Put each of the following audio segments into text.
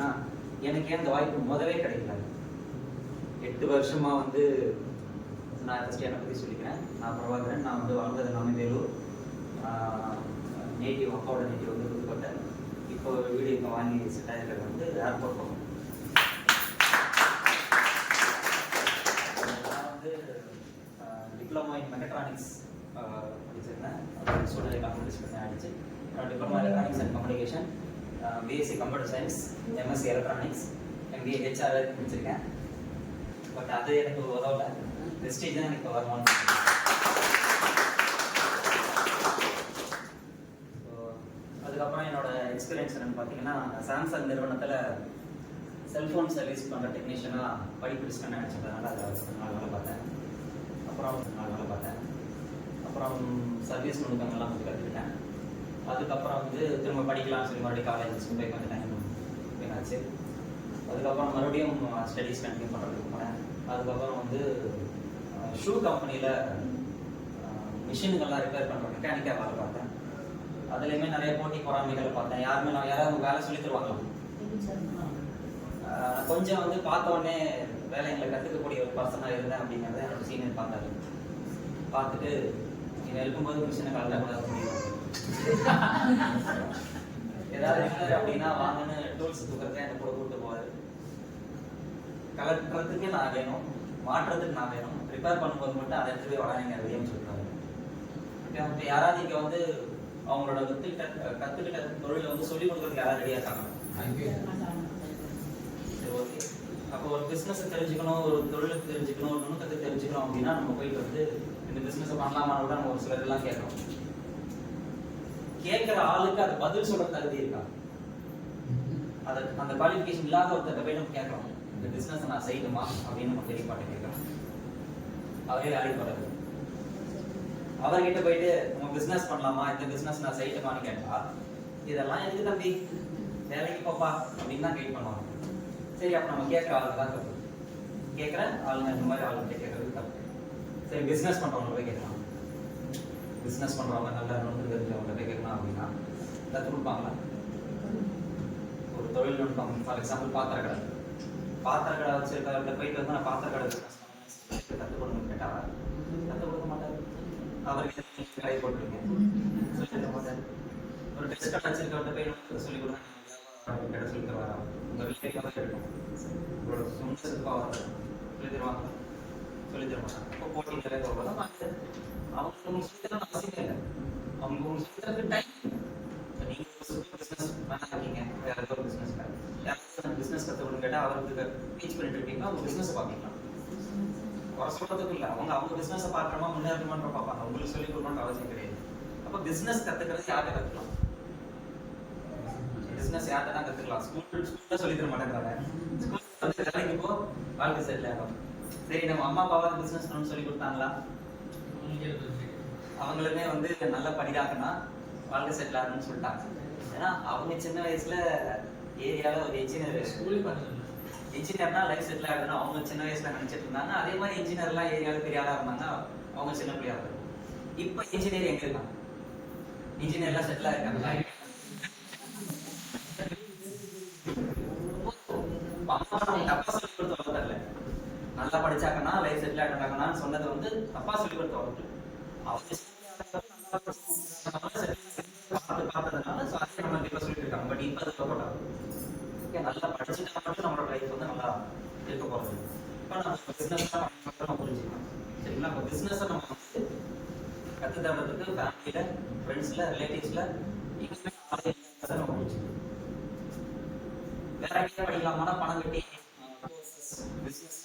அப்படின்னா எனக்கு ஏன் அந்த வாய்ப்பு முதவே கிடைக்கல. 8 வருஷமா வந்து நான் ஃபஸ்ட்டு என்னை பற்றி சொல்லிக்கிறேன். நான் பிரபாகரன். நான் வந்து வளர்ந்தது எல்லாமே வேலூர். நேட்டிவ் அப்பாவோட நேட்டிவ் வந்து புதுக்கோட்டை. இப்போ வீடு இங்கே வாங்கி செட் ஆகிருக்கிறது வந்து ஏர்போர்ட் பக்கம். நான் வந்து டிப்ளமோ இன் மெக்கட்ரானிக்ஸ் படிச்சிருந்தேன். அப்புறம் சூழ்நிலை கம்ப்யூட்டர்ஸ் பண்ணி ஆகிடுச்சு. Diploma electronics and communication, BSc computer science, MSc electronics, MBA HR முடிச்சிருக்கேன். பட் அது எனக்கு உதவலை. வெஸ்டேஜ் தான் எனக்கு வரணும். ஸோ அதுக்கப்புறம் என்னோட எக்ஸ்பீரியன்ஸ் என்னென்னு பார்த்தீங்கன்னா, சாம்சங் நிறுவனத்தில் செல்ஃபோன் சர்வீஸ் பண்ணுற டெக்னீஷியனாக படிப்பு டிஸ்கன் நினச்சதுனால அதில் 4 வேலை பார்த்தேன். அப்புறம் சர்வீஸ் நுணுக்கங்கள்லாம் கொஞ்சம் கற்றுக்கிட்டேன். அதுக்கப்புறம் வந்து திரும்ப படிக்கலாம்னு சொல்லி மறுபடியும் காலேஜ் போய் கொஞ்சம் டைம் என்னாச்சு. அதுக்கப்புறம் மறுபடியும் ஸ்டடீஸ் கண்டினியூ பண்ணுறதுக்கு போனேன். அதுக்கப்புறம் வந்து ஷூ கம்பெனியில் மிஷின்கள்லாம் ரிப்பேர் பண்ணுற மெக்கானிக்காக வேலை பார்த்தேன். அதுலேயுமே நிறைய போட்டி பொறாமைகளை பார்த்தேன். யாராவது வேலை சொல்லி தருவாங்களாம். கொஞ்சம் வந்து பார்த்தோடனே வேலைங்களை கற்றுக்கக்கூடிய ஒரு பர்சனாக இருந்தேன் அப்படிங்கிறத என்னோட சீனியர் பார்த்துட்டு நீங்கள் இருக்கும்போது மிஷினை கலட்டக்கூடாது முடியும், ஏதாவது ரிப்பேர் அப்படின்னா வாங்கன்னு டூல்ஸ் தூக்கிறதே என்னை கூட கூப்பிட்டு போவார். கலட்டுறதுக்கு நான் வேணும், மாற்றுறதுக்கு நான் வேணும், ரிப்பேர் பண்ணும்போது மட்டும் அதை எடுத்து போய் வராங்க வெளியேன்னு சொல்லுவாங்க. இப்போ யாராவது இங்கே வந்து அவங்களோட கற்றுக்கிட்ட தொழிலை வந்து சொல்லிக் கொடுக்குறதுக்கு யாராவது ரெடியாக இருக்காங்க? சரி, ஓகே. அப்போ ஒரு பிஸ்னஸை தெரிஞ்சுக்கணும், ஒரு தொழிலை தெரிஞ்சுக்கணும், ஒரு நுணுக்கத்தை தெரிஞ்சுக்கணும் அப்படின்னா நம்ம போயிட்டு வந்து இந்த பிஸ்னஸை பண்ணலாமா கூட நம்ம ஒரு சிலரெல்லாம் கேட்கணும். கேட்குற ஆளுக்கு அது பதில் சொல்ற தகுதி இருக்கா? அதை அந்த குவாலிஃபிகேஷன் இல்லாத ஒருத்தர் போய் நம்ம கேட்கணும், இந்த பிஸ்னஸை நான் செய்யணுமா அப்படின்னு நம்ம தெளிவாட்டு கேட்கணும். அவரே வேலைக்கு போறது. அவர்கிட்ட போயிட்டு நம்ம பிஸ்னஸ் பண்ணலாமா, இந்த பிஸ்னஸ் நான் செய்யட்டுமான்னு கேட்டா, இதெல்லாம் எதுக்கு தம்பி, வேலைக்கு போப்பா அப்படின்னு தான் கைட் பண்ணுவாங்க. சரி, அப்போ நம்ம கேட்குற ஆளுங்க தான் தப்பு. கேட்குற ஆளுங்க இந்த மாதிரி ஆளுங்க கேட்கறது தப்பு. சரி, பிஸ்னஸ் பண்ணுறவங்க போய் கேட்கலாம். பிஸ்னஸ் பண்ணுறவங்க நல்லா நுணுக்கு தெரிஞ்சவங்க போய் கேட்கலாம் அப்படின்னா கற்றுக் கொடுப்பாங்களா? ஒரு தொழில்நுட்பம், ஃபார் எக்ஸாம்பிள் பாத்திர கடை வச்சிருக்கிறவங்க போயிட்டு வந்து நான் பாத்திர கடை பிஸ்னஸ் கற்றுக் கொடுங்கன்னு கேட்டால் கற்றுக் கொடுக்க மாட்டார். அவருக்கு கடை போட்டுருங்க சொல்லி தர மாட்டார். ஒரு டெஸ்ட் கடை வச்சிருக்கவங்க போய் சொல்லிக் கொடுங்க கடை சொல்லி தருவாரா? உங்கள் வீட்டுக்கு எடுக்கும் உங்களோட சுமத்துக்கு சொல்லி தருவாங்க, சொல்லி தர மாட்டாங்க. இப்போ போட்டி நிறைய வரும்போது அவங்க சொல்லித்தர அவசியம் இல்லை. அவங்க சொல்லித்தரது டைம். நீங்கள் பிஸ்னஸ் பண்ணாதீங்க, வேற ஏதோ ஒரு பிஸ்னஸ் யாராவது பிஸ்னஸ் கற்றுக்கணும்னு கேட்டால் அவருக்கு டீச் பண்ணிட்டு இருக்கீங்கன்னா அவங்க பிஸ்னஸை பார்க்கலாம். குறை சொல்றதுக்கு இல்லை, அவங்க பிஸ்னஸை பார்க்கணுமா முன்னேறணுமான்ற பார்ப்பாங்க. உங்களுக்கு சொல்லிக் கொடுக்கணும்னு அவசியம் கிடையாது. அப்போ பிஸ்னஸ் கற்றுக்கிறது யார்கிட்ட கற்றுக்கலாம்? பிஸ்னஸ் யார்கிட்ட தான் கற்றுக்கலாம்? ஸ்கூலில் சொல்லி தர மாட்டேங்கிறாங்க. ஸ்கூல் வேலைக்கு போ, வாழ்க்கை செட்டில் ஆகும். சரி, நம்ம அம்மா அப்பாவாக பிஸ்னஸ் பண்ணணும்னு சொல்லி கொடுத்தாங்களா? அவங்களுமே வந்து நல்லா படிக்காங்கன்னா வாழ்க்கை செட்டில் ஆகணும்னு சொல்லிட்டாங்க. ஏன்னா அவங்க சின்ன வயசுல ஏரியாவில் ஒரு இன்ஜினியர்னா லைஃப் செட்டில் ஆகுதுன்னு அவங்க சின்ன வயசுல நினைச்சிட்டு இருந்தாங்க. அதே மாதிரி இன்ஜினியர்லாம் ஏரியாவில் பெரிய ஆளாக இருந்தாங்க, அவங்க சின்ன பிள்ளையா இருந்தாங்க. இப்போ இன்ஜினியர் எங்க இருக்காங்க? இன்ஜினியர்லாம் செட்டில் ஆயிருக்காங்க. தப்பா சொல்லி கொடுத்து வளர்த்தல. நல்லா படிச்சாங்கன்னா லைஃப் செட்டில் ஆகிட்டாங்கன்னு சொன்னது வந்து தப்பா சொல்லி கொடுத்து வளர்த்து பார்த்ததுனால நம்ம இப்ப சொல்லிட்டு இருக்காங்க. பட் இப்ப அது போட்டாங்க நல்லா படிச்சுட்டா மட்டும் நம்மளோட லைஃப் வந்து நல்லா இருக்க போறது. இப்போ நம்ம பிசினஸ் தான் நம்ம புரிஞ்சுக்கணும். சரிங்களா? இப்போ பிசினஸ் நம்ம வந்து கத்து தரதுக்கு ஃபேமிலியில, ஃப்ரெண்ட்ஸ்ல, ரிலேட்டிவ்ஸ்ல நம்ம புரிஞ்சுக்கணும். வேற எங்கேயா படிக்கலாமா? பணம் கட்டி பிசினஸ்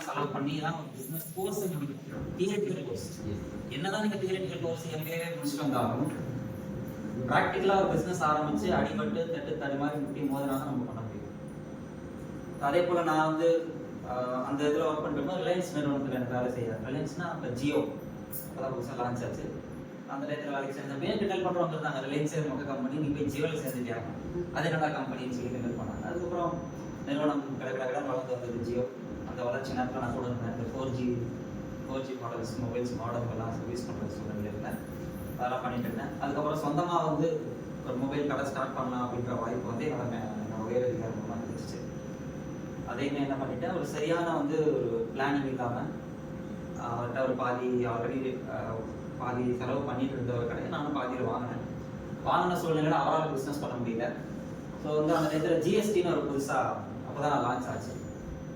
செலவு பண்ணி தான் ஒரு பிசினஸ் கோர்ஸ் தியரிட்டிக்கல் கோர்ஸ். என்னதான் நீங்க தியரிட்டிக்கல் கோர்ஸ் எங்கே முடிச்சுட்டு வந்தாலும் ப்ராக்டிக்கலா ஒரு பிசினஸ் ஆரம்பிச்சு அடிபட்டு தட்டு தடுமாறி முட்டி மோதினாலும் நம்ம பண்ண முடியும். அதே போல நான் வந்து அந்த இதில் ஒர்க் பண்ணுறப்போ ரிலையன்ஸ் நிறுவனத்தில் எனக்கு வேலை செய்யறேன். ரிலையன்ஸ்னா இப்போ ஜியோ அப்போதான் புதுசாக லான்ச் ஆச்சு. அந்த நேரத்தில் வேலைக்கு சேர்ந்த பேர் கிண்டல் பண்ணுறவங்க இருந்தாங்க. ரிலையன்ஸ் மொக்க கம்பெனி, நீ போய் ஜியோவில் சேர்ந்துட்டாங்க, அது என்னடா கம்பெனின்னு சொல்லி கிண்டல் பண்ணாங்க. அதுக்கப்புறம் நிறுவனம் கடற்கடன் வளர்ந்து வந்தது ஜியோ. அந்த வளர்ச்சி நேரத்தில் நான் கூட இருந்தேன். இந்த 4G மாடல்ஸ் மொபைல்ஸ் மாடல்கள்லாம் சர்வீஸ் பண்ணுற சூழ்நிலை இருந்தேன். அதெல்லாம் பண்ணிட்டு இருந்தேன். அதுக்கப்புறம் சொந்தமாக வந்து ஒரு மொபைல் கடை ஸ்டார்ட் பண்ணலாம் அப்படின்ற வாய்ப்பு வந்து என்னோட உயர் அதிகாரம் மூலமாக கிடைச்சிச்சு. அதையுமே என்ன பண்ணிட்டேன், ஒரு சரியான வந்து ஒரு பிளானிங் இல்லாமல் அவர்கிட்ட ஒரு ஆல்ரெடி பாதி செலவு பண்ணிட்டு இருந்த ஒரு கடையை நானும் பாதியில் வாங்கின சூழ்நிலையில் அவரால் பிஸ்னஸ் பண்ண முடியல. ஸோ வந்து அந்த நேரத்தில் ஜிஎஸ்டின்னு ஒரு புதுசாக அப்போ தான் லான்ச் ஆச்சு.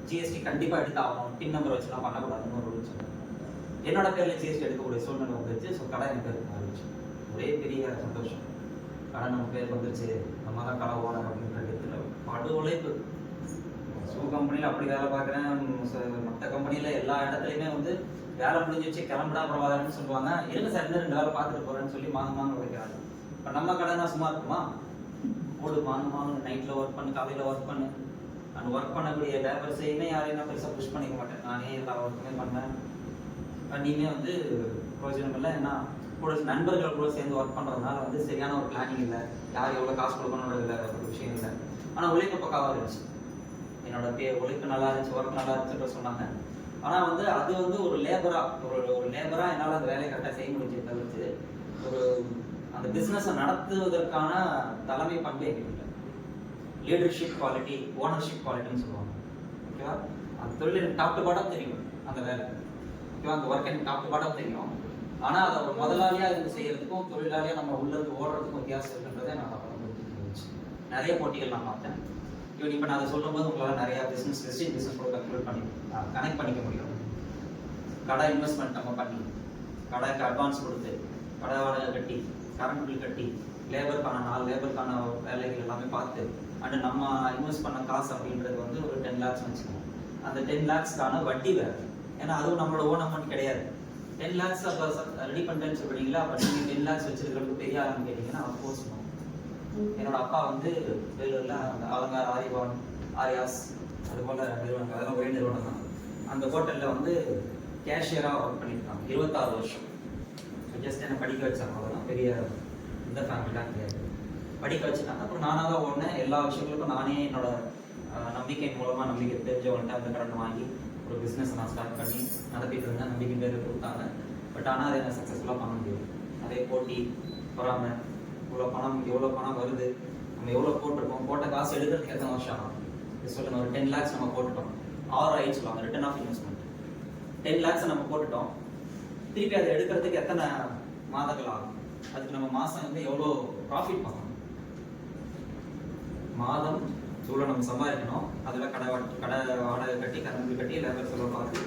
ஜிஎஸ்டி கண்டிப்பாக எடுத்து ஆகணும், பின் நம்பர் வச்சுலாம் பண்ணக்கூடாதுன்னு ஒரு ரூல் சொன்னாங்க. என்னோட பேரில் ஜிஎஸ்டி எடுக்கக்கூடிய சூழ்நிலை வந்துருச்சு. ஸோ கடை என் பேருக்கு மாறிடுச்சு. ஒரே பெரிய சந்தோஷம், கடை நம்ம பேருக்கு வந்துருச்சு, நம்ம தான் கடை ஓனர் அப்படின்ற இடத்துல படு உழைப்பு. ஷூ கம்பெனியில் அப்படி வேலை பார்க்குறேன், மற்ற கம்பெனியில் எல்லா இடத்துலையுமே வந்து வேலை முடிஞ்சிச்சு கிளம்புடா பரவாயில்லன்னு சொல்லுவாங்க. இருங்க சார் இன்னும் 2 வேலை பார்த்துட்டு போகிறேன்னு சொல்லி மாங்க வைக்கிறாங்க. இப்போ நம்ம கடைனா சும்மா இருக்குமா? ஓடு மாங்க நைட்டில் ஒர்க் பண்ணு, காலையில் ஒர்க் பண்ணு. நான் ஒர்க் பண்ணக்கூடிய லேபர்ஸையுமே யாரையும் நான் பெருசாக புஷ் பண்ணிக்க மாட்டேன். நானே எல்லா ஒர்க்குமே பண்ணேன். பண்ணியுமே வந்து பிரயோஜனம் இல்லை. ஏன்னா கூட நண்பர்கள் கூட சேர்ந்து ஒர்க் பண்ணுறதுனால வந்து சரியான ஒரு பிளானிங் இல்லை, யார் எவ்வளோ காசு கொடுக்கணுன்றது இல்லை, ஒரு விஷயம் இல்லை. ஆனால் உழைப்பு பக்காவாக இருந்துச்சு. என்னோட உழைப்பு நல்லா இருந்துச்சு, ஒர்க் நல்லா இருந்துச்சுன்ற சொன்னாங்க. ஆனால் வந்து அது வந்து ஒரு லேபராக என்னால் அந்த வேலையை கரெக்டாக செய்ய முடிஞ்சே தவிர்த்து ஒரு அந்த பிஸ்னஸை நடத்துவதற்கான தலைமை பண்பு எங்களுக்கு இல்லை. லீடர்ஷிப் குவாலிட்டி, ஓனர்ஷிப் குவாலிட்டின்னு சொல்லுவாங்க. ஓகேவா? அந்த தொழில் எனக்கு டாப் டு பாட்டம் தெரியும், அந்த வேலை. ஓகேவா? அந்த ஒர்க் எனக்கு டாப் டு பாட்டம் தெரியும். ஆனால் அதை ஒரு முதலாளியாக இருந்து செய்யறதுக்கும் தொழிலாளியாக நம்ம உள்ளது ஓடுறதுக்கும் வித்தியாசம் இருக்குன்றதை நான் இருந்துச்சு. நிறைய போட்டிகள் நான் பார்த்தேன். இப்போ நான் அதை சொல்லும்போது உங்களால் நிறையா பிஸ்னஸ் கூட கனெக்ட் பண்ணிக்க முடியும். கடை இன்வெஸ்ட்மெண்ட் நம்ம பண்ணி, கடைக்கு அட்வான்ஸ் கொடுத்து, கடை வாடகை கட்டி, கரண்ட் பில் கட்டி, நாலு லேபருக்கான வேலைகள் எல்லாமே பார்த்து, அண்டு நம்ம இன்வெஸ்ட் பண்ண காசு அப்படின்றது வந்து ஒரு 10 lakhs வச்சுக்கோங்க. அந்த 10 lakhsக்கான வட்டி வேறு. ஏன்னா அதுவும் நம்மளோட ஓன் அமௌண்ட் கிடையாது. 10 lakhs அப்போ ரெடி பண்ணுறேன்னு சொல்கிறீங்களா? அப்போ நீங்கள் 10 lakhs வச்சிருக்கிறது பெரிய ஆளுன்னு கேட்டிங்கன்னா அஃப்கோர்ஸ் நோ. என்னோட அப்பா வந்து வேலூரில் அலங்கார், ஆரிபவன், ஆரியாஸ் அது போல் நிறுவனங்கள், அதெல்லாம் ஒரே நிறுவனம் தான். அந்த ஹோட்டலில் வந்து கேஷியராக ஒர்க் பண்ணியிருக்காங்க 26 வருஷம். ஜஸ்ட் என்ன படிக்க வச்சாங்க, அவ்வளோதான். பெரிய இந்த ஃபேமிலிலாம் கிடையாது. படிக்க வச்சுட்டாங்க. அப்புறம் நானாக தான் ஓடினேன். எல்லா விஷயங்களுக்கும் நானே என்னோட நம்பிக்கை மூலமாக நம்பிக்கை தெரிஞ்சவங்கள்ட்ட அந்த கடன் வாங்கி ஒரு பிஸ்னஸ் நான் ஸ்டார்ட் பண்ணி நடத்திட்டு இருந்தேன். நம்பிக்கை பேர் கொடுத்தாங்க. பட் ஆனால் அதை நான் சக்ஸஸ்ஃபுல்லாக பண்ண முடியும். அதே போட்டி பொறாமை, எவ்வளோ பணம் வருது, நம்ம எவ்வளோ போட்டிருக்கோம், போட்ட காசு எடுக்கிறதுக்கு எத்தனை வருஷம் ஆகும் சொல்லுங்கள். ஒரு 10 lakhs நம்ம போட்டுட்டோம், ROI சொல்லுவாங்க, ரிட்டர்ன் ஆஃப் இன்வெஸ்ட்மெண்ட். 10 lakhs நம்ம போட்டுட்டோம், திருப்பி அதை எடுக்கிறதுக்கு எத்தனை மாதங்கள் ஆகும்? அதுக்கு நம்ம மாதம் வந்து எவ்வளோ ப்ராஃபிட் பார்க்கணும், மாதம் இவ்வளோ நம்ம சம்பாதிக்கணும். அதில் கடை வாடகை கட்டி, கரண்ட் கட்டி, லேபர் செலவு பார்த்து,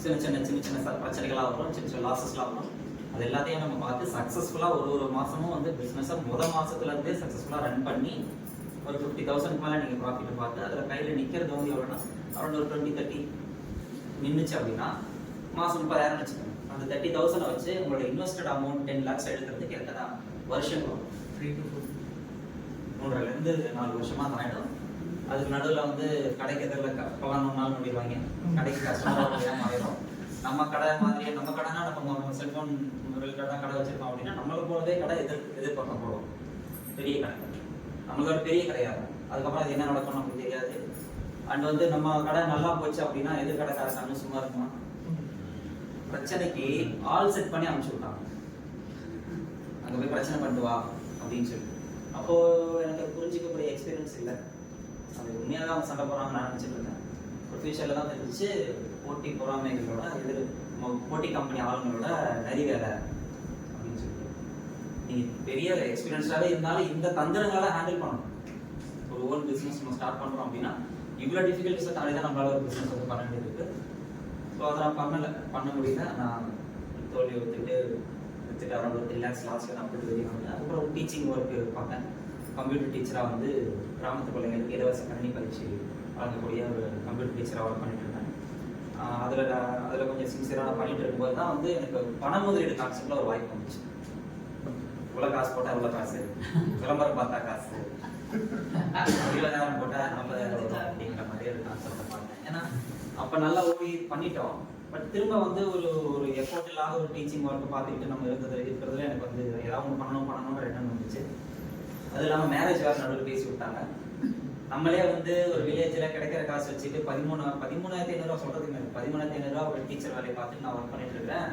சின்ன சின்ன பிரச்சனைகளாக வரும், சின்ன லாஸஸ்லாம் வரும். அது எல்லாத்தையும் நம்ம பார்த்து சக்ஸஸ்ஃபுல்லாக ஒரு மாதமும் வந்து பிஸ்னஸை மாதத்துலேருந்தே சக்ஸஸ்ஃபுல்லாக ரன் பண்ணி ஒரு 50,000 மேலே நீங்கள் ப்ராஃபிட்டை பார்த்து அதில் கையில் நிற்கிறது வந்து எவ்வளோனா அரௌண்ட் ஒரு 20-30 நின்றுச்சு அப்படின்னா மாதம் 30,000 வச்சுக்கோங்க. அந்த 30,000 வச்சு உங்களோட இன்வெஸ்டட் அமௌண்ட் 10 lakhs எடுக்கிறதுக்கு எத்தனை வருஷங்கள்? 3 to 4 வருஷமாக தான் ஆகிடும். அதுக்கு நடுவில் வந்து கடைக்கு எதிரில் பலனாலும் முடிவாங்க, கடைக்கு கஸ்டமராக ஆயிடும். நம்ம கடை மாதிரியே, நம்ம கடைனா நம்ம செல்ஃபோன் கடை வச்சிருக்கோம் அப்படின்னா நம்மளுக்கு போகிறதே கடை எதிர்பக்கம் போடுவோம். பெரிய கடை நம்மளோட பெரிய கடையாக இருக்கும். அதுக்கப்புறம் அது என்ன நடக்கும் நமக்கு தெரியாது. அண்ட் வந்து நம்ம கடை நல்லா போச்சு அப்படின்னா எதிர்கடைக்காரங்க சும்மா இருக்குமா? பிரச்சனைக்கு ஆல் செட் பண்ணி அனுப்பிச்சு விட்டாங்க, அங்கே போய் பிரச்சனை பண்ணிட்டு வா அப்படின்னு சொல்லி. அப்போது எனக்கு புரிஞ்சிக்கக்கூடிய எக்ஸ்பீரியன்ஸ் இல்லை. அது உண்மையாக தான் சண்டை போடுறாங்க நான் நினச்சிட்டு இருந்தேன். ஒரு ஃபியூச்சரில் தான் தெரிஞ்சிச்சு போட்டி பொறாமைகளோட போட்டி கம்பெனி ஆளுங்களோட நிறைய வேலை அப்படின்னு சொல்லிட்டு. நீங்கள் பெரிய எக்ஸ்பீரியன்ஸாகவே இருந்தாலும் இந்த தந்திரங்களை ஹேண்டில் பண்ணணும். ஒரு ஓன் பிஸ்னஸ் நம்ம ஸ்டார்ட் பண்ணுறோம் அப்படின்னா இவ்வளோ டிஃபிகல்ட்டிஸை தாண்டி தான் நம்மளால ஒரு பிஸ்னஸ் வந்து பண்ண வேண்டியது இருக்குது. ஸோ அதை நான் பண்ண முடியல. நான் தோல்வி விற்றுட்டு அரௌண்ட் 3 lakhs லாஸ்ட்டில் நான் போட்டு வெளியே வந்தேன். அதுக்கப்புறம் டீச்சிங் ஒர்க்கு பார்த்தேன். கம்ப்யூட்டர் டீச்சராக வந்து கிராமத்து பிள்ளைங்களுக்கு இலவச கணினி பயிற்சி வழங்கக்கூடிய ஒரு கம்ப்யூட்டர் டீச்சராக ஒர்க் பண்ணிட்டு இருந்தேன். அதில் கொஞ்சம் சின்சியராக நான் பண்ணிட்டு இருக்கும்போது தான் வந்து எனக்கு பண முதலீடு கான்செப்டில் ஒரு வாய்ப்பு வந்துச்சு. இவ்வளோ காசு போட்டால் இவ்வளோ காசு, விளம்பரம் பார்த்தா காசு, 20,000 போட்டால் 50,000 வரும் அப்படிங்கிற மாதிரி ஒரு கான்செப்டை பார்த்தேன். ஏன்னா அப்போ நல்லா ஓடி பண்ணிட்டோம். பட் திரும்ப வந்து ஒரு எஃபோர்ட் இல்லாத ஒரு டீச்சிங் ஒர்க்கு பார்த்துக்கிட்டு நம்ம இருக்கிறதுல எனக்கு வந்து ஏதாவது ஒன்று பண்ணணும்னு எண்ணம் வந்துச்சு. அது இல்லாமல் மேரேஜ் வேறு நடுவில் பேசி விட்டாங்க. நம்மளே வந்து ஒரு வில்லேஜில் கிடைக்கிற காசு வச்சுட்டு 13,500 சொல்கிறதுக்கு மேலே 13,500 ஒரு டீச்சர் வேலையை பார்த்துட்டு நான் ஒர்க் பண்ணிட்டு இருக்கேன்.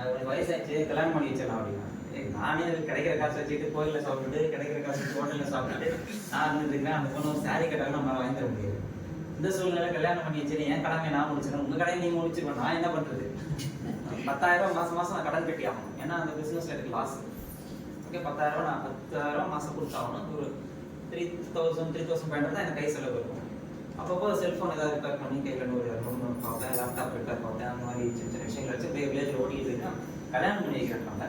எனக்கு வயசாச்சு, கல்யாணம் பண்ணி வச்சிடலாம் அப்படின்னா நானே கிடைக்கிற காசு வச்சுட்டு கோயிலில் சாப்பிட்டுட்டு கிடைக்கிற காசு வச்சு ஹோட்டலில் சாப்பிட்டுட்டு நான் இருந்துருக்கேன். அந்த பொண்ணு சாரி கட்டாலும் நம்மளால வாங்கி தர முடியாது. இந்த சூழ்நிலை கல்யாணம் பண்ணி வச்சு என் கடமை நான் முடிச்சிடறேன், உங்கள் கடையை நீங்கள் முடிச்சுக்கணும். நான் என்ன பண்ணுறது? 10,000 மாதம் நான் கடன் கட்டி ஆகணும். ஏன்னா அந்த பிஸ்னஸில் எனக்கு லாஸ். ஓகே, 10,000 நான் 10,000 மாதம் கொடுத்தாகணும். ஒரு 3,500 தான் எனக்கு கை செலவு இருக்கும். அப்பப்போ செல்ஃபோன் ஏதாவது ரிப்பேர் பண்ணி கையில் 100 பார்ப்பேன், லேப்டாப் ரிப்பேர் பார்ப்பேன், அந்த மாதிரி சின்ன சின்ன விஷயங்களை வச்சு அப்படியே வில்லேஜில் ஓடிட்டு இருக்கேன். கல்யாணம் பண்ணி வைக்கிறதுனால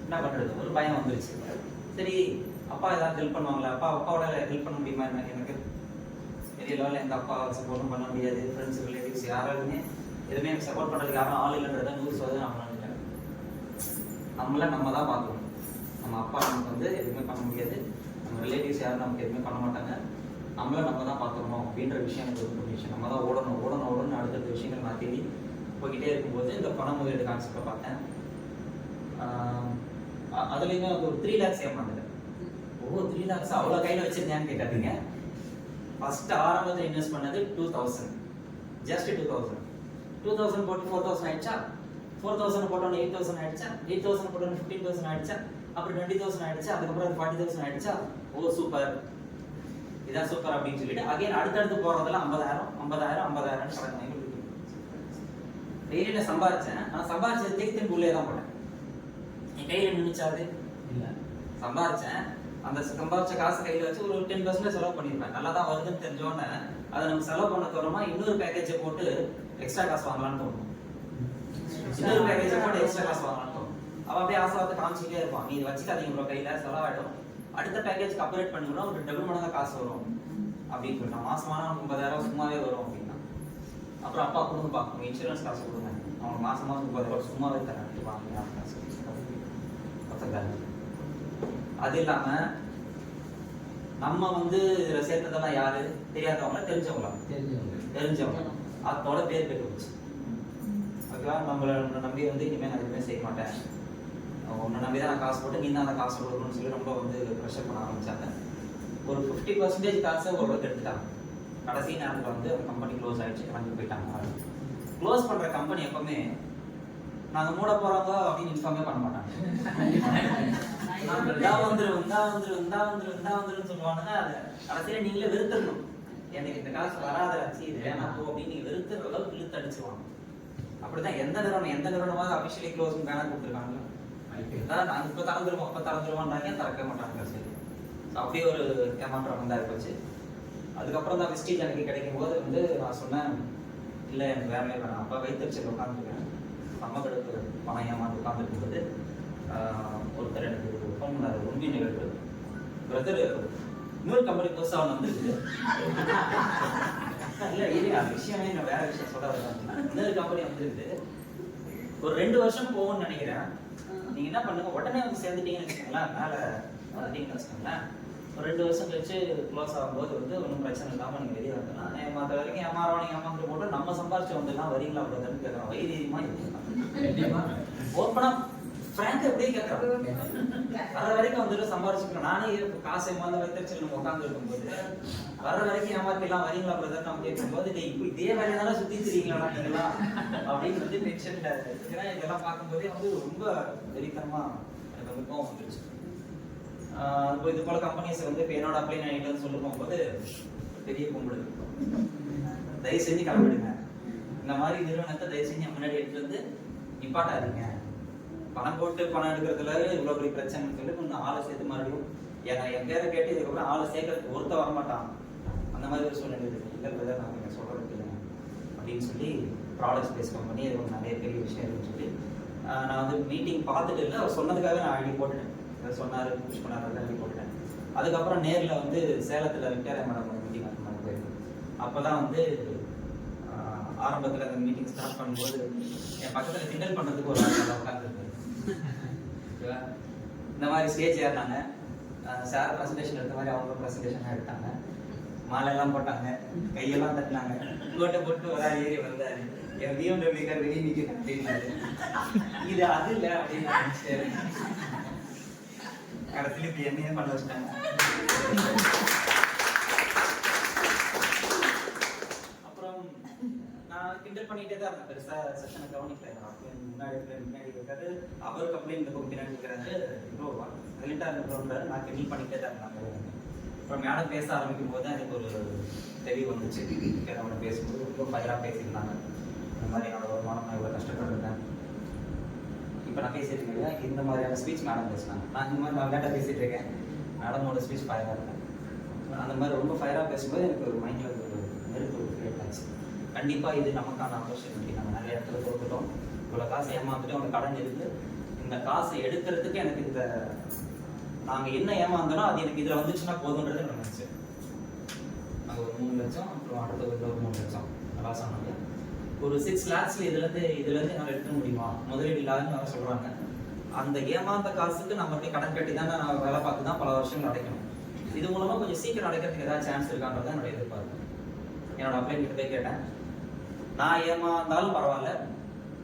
என்ன பண்ணுறது, ஒரு பயம் வந்துருச்சு. சரி, அப்பா ஏதாவது ஹெல்ப் பண்ணுவாங்களா, அப்பாவோட ஹெல்ப் பண்ண முடியுமா? எனக்கு பெரிய லெவலில் எங்கள் அப்பா சப்போர்ட்டும் பண்ண முடியாது. ஃப்ரெண்ட்ஸ் ரிலேட்டிவ்ஸ் யாராலுமே எதுவுமே எனக்கு சப்போர்ட் பண்ணுறதுக்கு யாரும் ஆள் இல்லைன்றத 100% நான் பண்ணிட்டேன். நம்ம தான் பார்க்கணும். நம்ம அப்பா நமக்கு வந்து எதுவுமே பண்ண முடியாது, நம்ம ரிலேட்டிவ்ஸ் யாரும் நமக்கு எதுவுமே பண்ண மாட்டாங்க. நம்ம தான் பார்த்துக்கணும் அப்படின்ற விஷயம் எனக்கு ஒரு விஷயம். நம்ம தான் ஓடணும் அடுத்தடுத்த விஷயங்கள் நான் தேடி போய்கிட்டே இருக்கும்போது இந்த பண முதலீடு கான்செப்டை பார்த்தேன். அதுலேயுமே ஒரு 3 lakhs ஏமாந்துட்டேன். 3 lakhs அவ்வளோ கையில் வச்சிருந்தேன்னு கேட்டாதீங்க. ஃபர்ஸ்ட் ஆரம்பத்தில் இன்வெஸ்ட் பண்ணது 2,000, ஜஸ்ட் 2,000 போட்டு 4,000 ஆயிடுச்சா, 4,000 போட்டோன்னு 8,000 ஆயிடுச்சா, 8,000 போட்டோன்னு 15,000 ஆயிடுச்சா, அப்புறம் 20,000 ஆயிடுச்சா, அதுக்கப்புறம் 40,000 ஆயிடுச்சா. சூப்பர், இதான் சூப்பர் அப்படின்னு சொல்லிட்டு அகைன் அடுத்தடுத்து போறதுல 50,000 கடன் வாங்கி டெய்லியில சம்பாரிச்சேன். நான் சம்பாரிச்சது திருப்பி உள்ளே தான் போட்டேன். என் கையில நின்றுச்சாது இல்லை, சம்பாரிச்சேன். அந்த சம்பாரிச்ச காசு கையில வச்சு ஒரு 10% செலவு பண்ணிருப்பேன். நல்லா தான் வருதுன்னு தெரிஞ்சோன்னே அதை நம்ம செலவு பண்ண தோறமா இன்னொரு பேக்கேஜை போட்டு எக்ஸ்ட்ரா காசு வாங்கலாம்னு தோணும். இன்னொரு பேக்கேஜை போட்டு எக்ஸ்ட்ரா காசு வாங்கலாம்னு தோணும். அவன் அப்படியே ஆசை காமிச்சிட்டே இருப்பான், நீ வச்சுக்காதீங்க ப்ரோ, கையில செலவாயிடும், அடுத்த பேக்கேஜ்க்கு அப்கிரேட் பண்ணிவிடும், ஒரு டபுள் மடங்கு காசு வரும் அப்படின்னு சொல்லிட்டான். மாசமான 50,000 சும்மாவே வரும் அப்படின்னா. அப்புறம் அப்பா கொடுங்கப்பா, உங்க இன்சூரன்ஸ் காசு கொடுங்க, அவங்க மாசம் 50,000 சும்மாவே தரேன் வாங்க காசு. அது இல்லாம நம்ம வந்து இதுல சேர்த்ததெல்லாம் யாரு, தெரியாதவங்களா தெரிஞ்சவங்க அதோட பேர் கெட்டு போச்சு. ஓகேவா, நம்மளை நம்பி வந்து இனிமேல் நான் எதுவுமே செய்ய மாட்டேன், உன்னை நம்பி தான் நான் காசு போட்டு நீ தான் அந்த காசு கொடுக்கணும்னு சொல்லி ரொம்ப வந்து ப்ரெஷர் பண்ண ஆரம்பிச்சாங்க. ஒரு 50% காசை ஓரளவுக்கு எடுத்துட்டாங்க. கடைசி நேரத்தில் வந்து அந்த கம்பெனி க்ளோஸ் ஆகிடுச்சு, கிளம்பி போயிட்டாங்க. க்ளோஸ் பண்ணுற கம்பெனி எப்பவுமே நாங்கள் மூட போகிறோங்க அப்படின்னு இன்ஃபார்மே பண்ண மாட்டாங்க. வந்துருன்னு சொல்லுவாங்க. அதை கடைசியில் நீங்களே வெறுத்துடணும், எனக்கு இந்த காசு வராதாச்சு இது வேணாம் போ அப்படின்னு நீங்கள் வெறுத்துற அளவுக்கு இழுத்து அடிச்சுவாங்க. அப்படிதான் எந்த நிறுவனமாவது அபிஷியலி க்ளோஸ் பேனர் கொடுத்துருக்காங்க. நாங்கள் இப்போ திறந்துருவோம்ன்றாங்க, திறக்க மாட்டாங்க. சரி, அப்படியே ஒரு ஏமாற்றம் வந்தா போச்சு. அதுக்கப்புறம் தான் விஸ்டேஜ் எனக்கு கிடைக்கும் போது வந்து நான் சொன்னேன், இல்லை எனக்கு வேலையே வேணாம். அப்போ வைத்தறிச்சல் உட்காந்துருக்கேன், நம்ம கடுப்பு பணம் ஏமாந்து உட்காந்துருக்கும் போது ஒருத்தர் எனக்கு ஃபோன் பண்ணார். உண்மை நிகழ்வு பிரதர், இன்னொரு கம்பெனி புதுசாக ஒன்று வந்துருக்கு. இல்லை இது அந்த விஷயமே நான் வேற விஷயம் சொல்கிறேன். இன்னொரு கம்பெனி வந்துருக்கு, ஒரு 2 வருஷம் போகும்னு நினைக்கிறேன். நீங்கள் என்ன பண்ணுங்க, உடனே வந்து சேர்ந்துட்டீங்கன்னு வச்சுக்கோங்களேன், மேலே வந்துட்டீங்கன்னு வச்சுக்கோங்களேன், ஒரு 2 வருஷம் கழிச்சு க்ளோஸ் ஆகும்போது வந்து ஒன்றும் பிரச்சனை இல்லாமல் நீங்கள் வெளியே வந்துடலாம். ஏமாத்த வரைக்கும் ஏமாந்துட்டு போட்டு நம்ம சம்பாரிச்சு வந்துடலாம், வரீங்களா அப்படின்றதுன்னு கேட்குறோம். வைரியமாக இருக்கலாம் ஓப்பனாக ஃப்ராங்காக எப்படியே கேட்குறோம். வர வரைக்கும் வந்துட்டு சம்பாரிச்சுக்கிறோம். நானே காசு ஏமாந்து வைத்தறிச்சல் நம்ம உட்காந்து இருக்கும்போது வர வரைக்கும் ஏமாத்திலாம் வரீங்களா பிரதர் நம்ம கேட்கும்போது, இப்போ இதே வேலையால சுற்றி தெரியுங்களா நீங்களா அப்படின்னு வந்து டென்ஷன்ல இருக்கிறேன். இதெல்லாம் பார்க்கும்போதே வந்து ரொம்ப வெறித்தனமாக எனக்கு வந்து கோவம் வந்துருச்சு. இப்போ இது போல கம்பெனிஸ் வந்து இப்போ என்னோட அப்ளை பண்ணிட்டு சொல்லி போகும்போது பெரிய கும்பிடுது, தயவு செஞ்சு கிளம்பிடுங்க, இந்த மாதிரி நிறுவனத்தை தயவு செஞ்சு முன்னாடி எடுத்து வந்து நிப்பாட்டாதீங்க, பணம் போட்டு பணம் எடுக்கிறதுல இவ்வளோ பெரிய பிரச்சனைன்னு சொல்லி கொஞ்சம் ஆளை சேர்த்து மறுபடியும் என் பேரை கேட்டு இதுக்கப்புறம் ஆளை சேர்க்கறதுக்கு ஒருத்த வரமாட்டான், அந்த மாதிரி ஒரு சூழ்நிலை இருக்குது. இல்லை பிரதர் நான் நீங்கள் சொல்கிறது இல்லை அப்படின்னு சொல்லி ப்ராடக்ட் பேஸ் கம்பெனி இது ஒரு நிறைய பெரிய விஷயம் இருக்குன்னு சொல்லி நான் வந்து மீட்டிங் பார்த்துட்டு இல்லை, அவர் சொன்னதுக்காக நான் ஐடி போட்டுட்டேன். சொன்னார் புஷ் பண்ணார், ஐடி போட்டுட்டேன். அதுக்கப்புறம் நேரில் வந்து சேலத்தில் விக்டோரியா மேடம் மீட்டிங் அந்த மாதிரி போயிருக்கேன். அப்போ தான் வந்து ஆரம்பத்தில் அந்த மீட்டிங் ஸ்டார்ட் பண்ணும்போது என் பக்கத்தில் கிண்டல் பண்ணுறதுக்கு ஒரு ஆள் உட்காந்துருக்கு. ஓகேவா, இந்த மாதிரி ஸ்டேஜ் ஏறினாங்க, சார் ப்ரெசன்டேஷன் எடுத்த மாதிரி அவங்க ப்ரெசன்டேஷனாக எடுத்தாங்க, மாலையெல்லாம் போட்டாங்க, கையெல்லாம் தட்டினாங்க, கோட்டை போட்டு ஒரு ஆள் ஏறி வந்தார், என் BMW கார் வெளியே நிற்க அப்படின்னாரு. இது அது இல்லை அப்படின்னு நினைச்சாரு. கடைசியில் இப்போ என்னையே பண்ண வச்சுட்டாங்க. அப்புறம் நான் நான் கிண்டல் பண்ணிகிட்டே தான் இருந்தேன், பெருசாக செஷனை கவனிக்கல. முன்னாடி இருக்காரு, அவர் கம்ப்ளைண்ட் இருக்கும் பின்னாடி இருக்கிறாரு, ப்ரோ சைலண்டாக இருந்துருந்தாரு. நான் கிண்டல் பண்ணிகிட்டே தான் இருந்தேன். அப்புறம் மேடம் பேச ஆரம்பிக்கும் போது தான் எனக்கு ஒரு தெளிவு வந்துச்சு. அவனை பேசும்போது ரொம்ப ஃபயராக பேசியிருந்தாங்க. இந்த மாதிரி என்னோட வருமானம் நான் இவ்வளோ கஷ்டப்பட்டுருக்கேன். இப்போ நான் பேசிட்டு இருக்கேன், இந்த மாதிரியான ஸ்பீச் மேடம் பேசினாங்க. நான் இந்த மாதிரி நான் லேட்டாக பேசிகிட்டு இருக்கேன், மேடமோட ஸ்பீச் ஃபயராக இருக்கேன். அந்த மாதிரி ரொம்ப ஃபயராக பேசும்போது எனக்கு ஒரு மைண்டில் ஒரு நெருப்பு கிரியேட் ஆச்சு. கண்டிப்பாக இது நமக்கான ஆப்பர்ச்சுனிட்டி. நம்ம நிறைய இடத்துல கொடுத்துட்டோம், இவ்வளோ காசு ஏமாந்துட்டு அவங்க கடன் இருக்குது. இந்த காசை எடுக்கிறதுக்கு எனக்கு இந்த நாங்கள் என்ன ஏமாந்தோம் அது எனக்கு இதில் வந்துச்சுன்னா போதுன்றது எனக்கு நினச்சி நாங்கள் ஒரு 3 லட்சம், அப்புறம் அடுத்த ஒரு 3 லட்சம் நல்லா சொன்னாங்க. ஒரு 6 lakhs இதுலேருந்து என்னால் எடுக்க முடியுமா, முதலீடு இல்லாதுன்னு வேறு சொல்கிறாங்க. அந்த ஏமாந்த காசுக்கு நம்ம கடன் கட்டி தான் நான் வேலை பார்த்து தான் பல வருஷங்கள் அடைக்கணும். இது மூலமாக கொஞ்சம் சீக்கிரம் அடைக்கிறதுக்கு ஏதாவது சான்ஸ் இருக்கான்றது என்னோட எதிர்பார்ப்பு. என்னோட அப்ளைன்கிட்ட போய் கேட்டேன், நான் ஏமாந்தாலும் பரவாயில்ல,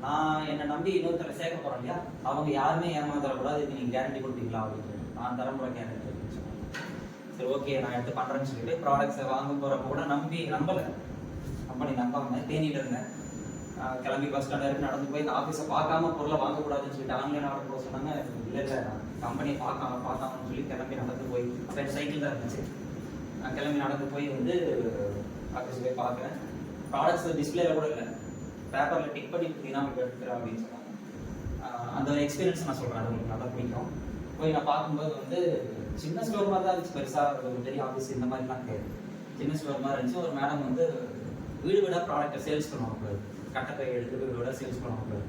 நான் என்னை நம்பி இன்னொருத்தரை சேர்க்க போகிறேன் இல்லையா, அவங்க யாருமே ஏமாந்துடக்கூடாது, இதுக்கு நீங்கள் கேரண்டி கொடுப்பீங்களா அப்படின்னு. நான் தரமுறை கேரண்டி அப்படின்னு சொன்னேன். சரி ஓகே நான் எடுத்து பண்ணுறேன்னு சொல்லிட்டு ப்ராடக்ட்ஸை வாங்க போகிறப்ப கூட நம்பலை, கம்பெனி நம்பாம தேனிட்டு இருந்தேன். கிளம்பி பஸ் ஸ்டாண்ட் வரைக்கும் நடந்து போய் இந்த ஆஃபீஸை பார்க்காம பொருளை வாங்கக்கூடாதுன்னு சொல்லிட்டு ஆன்லைன் ஆர்டர் போக சொன்னாங்க. இல்லை கம்பெனியை பார்க்காமன்னு சொல்லி கிளம்பி நடந்து போய், அப்போ சைக்கிள் தான் இருந்துச்சு, நான் கிளம்பி நடந்து போய் வந்து ஆஃபீஸ் போய் பார்க்குறேன். ப்ராடக்ட்ஸ் டிஸ்பிளேல கூட இல்லை, பேப்பரில் டிக் பண்ணி கொடுத்தீங்கன்னா எடுத்துக்கிறேன் அப்படின்னு சொன்னாங்க. அந்த எக்ஸ்பீரியன்ஸ் நான் சொல்கிறேன், அது உங்களுக்கு நல்லா பிடிக்கும். போய் நான் பார்க்கும்போது வந்து சின்ன ஸ்டோர் மாதிரி தான் இருந்துச்சு, பெருசாக ஒரு பெரிய ஆஃபீஸ் இந்த மாதிரிலாம் கிடையாது, சின்ன ஸ்டோர் மாதிரி இருந்துச்சு. ஒரு மேடம் வந்து வீடு வீடாக ப்ராடக்ட்டை சேல்ஸ் பண்ணுவாங்க, கட்டப்பை எடுத்து வீடு வீடாக சேல்ஸ் பண்ணுவாங்க.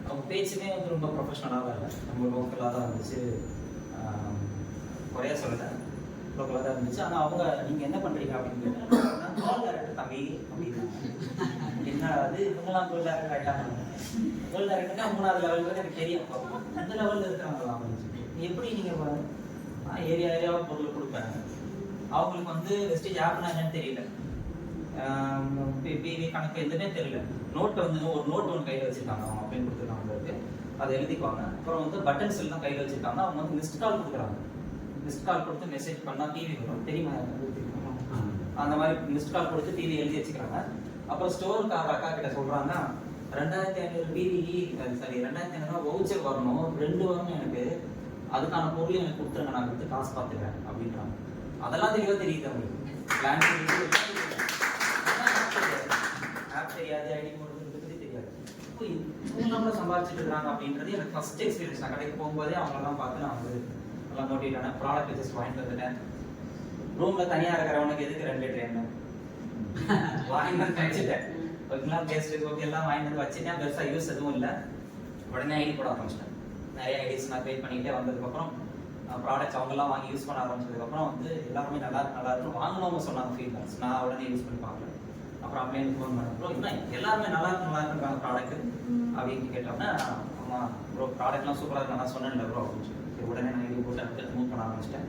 அவங்க பேச்சுமே வந்து ரொம்ப ப்ரொஃபஷனலாக இல்லை, நம்ம லோக்கலாக தான் இருந்துச்சு, குறையா சொல்லலை, லோக்கலாக தான் இருந்துச்சு. ஆனால் அவங்க நீங்கள் என்ன பண்ணுறீங்க அப்படின்னு கேட்டால் கோல் டேரக்டர் தம்பி அப்படின்னா என்ன அது இவங்கெல்லாம் கோல் டேரக்டர் ஆகிட்டாங்க. கோல் டேரக்டர்னா 3வது லெவலுக்கு எனக்கு தெரியும், அந்த லெவலில் இருக்கிறாங்களா அப்படின்னு சொல்லி. எப்படி நீங்கள் ஏரியாவாக பொருள் கொடுப்பேன், அவங்களுக்கு வந்து வெஸ்டேஜ் ஆப்னா என்னன்னு தெரியல, பிவி கணக்கு எதுவுமே தெரியல. நோட்டு வந்து ஒரு நோட் ஒன்று கையில் வச்சுருக்காங்க, அவங்க அப்படின்னு கொடுத்துருக்காங்க அவங்களுக்கு, அதை எழுதிக்குவாங்க. அப்புறம் வந்து பட்டன் செல் தான் கையில் வச்சுருக்காங்க, அவங்க வந்து மிஸ்ட் கால் கொடுக்குறாங்க. மிஸ்ட் கால் கொடுத்து மெசேஜ் பண்ணால் டிவி வரும், தெரியுமா? அந்த மாதிரி மிஸ்ட் கால் கொடுத்து டிவி எழுதி வச்சுக்கிறாங்க. அப்புறம் ஸ்டோருக்கார அக்கா கிட்ட சொல்கிறாங்க, 2500 டிவி சரி 2500 வவுச்சர் வரணும், 2 வரணும் எனக்கு, அதுக்கான பொருள் எனக்கு கொடுத்துருங்க, நான் கொடுத்து காசு பார்த்துக்கிறேன் அப்படின்றாங்க. அதெல்லாம் தெளிவாக தெரியுது அவங்களுக்கு, பிளான் ஆப் தெரியாது, ஐடி போடுறது பற்றி தெரியாது. இப்போ இவங்க சம்பாதிச்சுட்டு இருக்கிறாங்க அப்படின்றது எனக்கு ஃபர்ஸ்ட் எக்ஸ்பீரியன்ஸ். நான் கடைக்கு போகும்போதே அவங்களெல்லாம் பார்த்து நான் வந்து நல்லா மோட்டிவேட் ஆனேன். ப்ராடக்ட் ஜஸ்ட் வாங்கிட்டு வந்துட்டேன். ரூமில் தனியாக இருக்கிறவனுக்கு எதுக்கு 2 லிட்டர் எண்ணெய் வாங்கி வந்து வச்சுட்டேன். ஓகேங்களா, பேஸ்ட் ஓகே எல்லாம் வாங்கிட்டு வந்து வச்சுட்டேன். பெருசாக யூஸ் எதுவும் இல்லை. உடனே ஐடி போட ஆரம்பிச்சிட்டேன். நிறைய ஐடிஸ் நான் க்ரியேட் பண்ணிக்கிட்டே வந்ததுக்கப்புறம் ப்ராடக்ட்ஸ் அவங்கெல்லாம் வாங்கி யூஸ் பண்ண ஆரம்பிச்சதுக்கப்புறம் வந்து எல்லாருமே நல்லா இருக்கும் வாங்கினவங்க சொன்னாங்க ஃபீட்பேக்ஸ். நான் உடனே யூஸ் பண்ணி பார்க்கல. அப்புறம் அப்படியே ஃபோன் பண்ண ப்ரோ இன்னும் எல்லாருமே நல்லா இருக்குறாங்க ப்ராடக்ட் அப்படின்னு கேட்டோம்னா, ஆமாம் ப்ரோ ப்ராடக்ட்லாம் சூப்பராக இருக்கு நான் சொன்னேன்ல ப்ரோ அப்படின்னு சொல்லி உடனே நான் ஐடி போட்டு அடுத்து மூவ் பண்ண ஆரம்பிச்சிட்டேன்.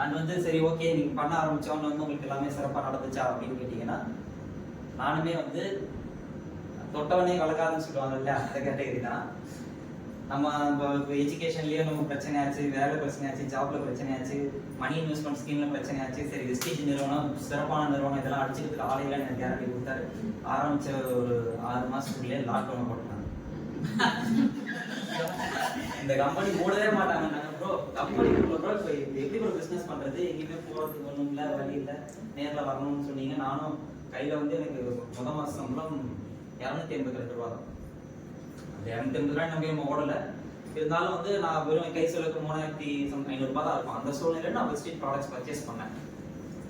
அண்ட் வந்து சரி ஓகே நீங்கள் பண்ண ஆரம்பித்தவங்க வந்து உங்களுக்கு எல்லாமே சிறப்பாக நடந்துச்சா அப்படின்னு கேட்டிங்கன்னா, நானுமே வந்து தொட்டவனே கலக்காதுன்னு சொல்லுவாங்க இல்லையா, அந்த கேட்டகரி தான். நம்ம எஜுகேஷன்லேயே நம்ம பிரச்சனையாச்சு, வேலை பிரச்சனையாச்சு, ஜாப்ல பிரச்சனையாச்சு, மணி இன்வெஸ்ட்மெண்ட் ஸ்கீம்ல பிரச்சனையாச்சு. சரி வெஸ்டேஜ் நிறுவனம் சிறப்பான நிறுவனம் இதெல்லாம் அடிச்சுக்கிறதுக்கு ஆலையில எனக்கு கேரண்டி கொடுத்தாரு. ஆரம்பிச்ச ஒரு 6 மாசத்துக்குள்ளே லாக்டவுன் போட்டாங்க. இந்த கம்பெனி மூடவே மாட்டாங்க. நாங்கள் ப்ரோ கம்பெனி ப்ரோ இப்போ எப்படி ஒரு பிஸ்னஸ் பண்ணுறது, எங்கேயுமே போகிறதுக்கு ஒன்றும் இல்லை, வழி இல்லை, நேரில் வரணும்னு சொன்னீங்க. நானும் கையில் வந்து எனக்கு முதல் மாதம் சம்பளம் 282 ரூபா தான். அந்த 280 ரூபாய் நம்பி நம்ம ஓடலை. இருந்தாலும் வந்து நான் வெறும் கை செலவுக்கு 3500 ரூபாய் தான் இருக்கும். அந்த சூழ்நிலையில் நான் வெஸ்டேஜ் ப்ராடக்ட்ஸ் பர்ச்சேஸ் பண்ணேன்.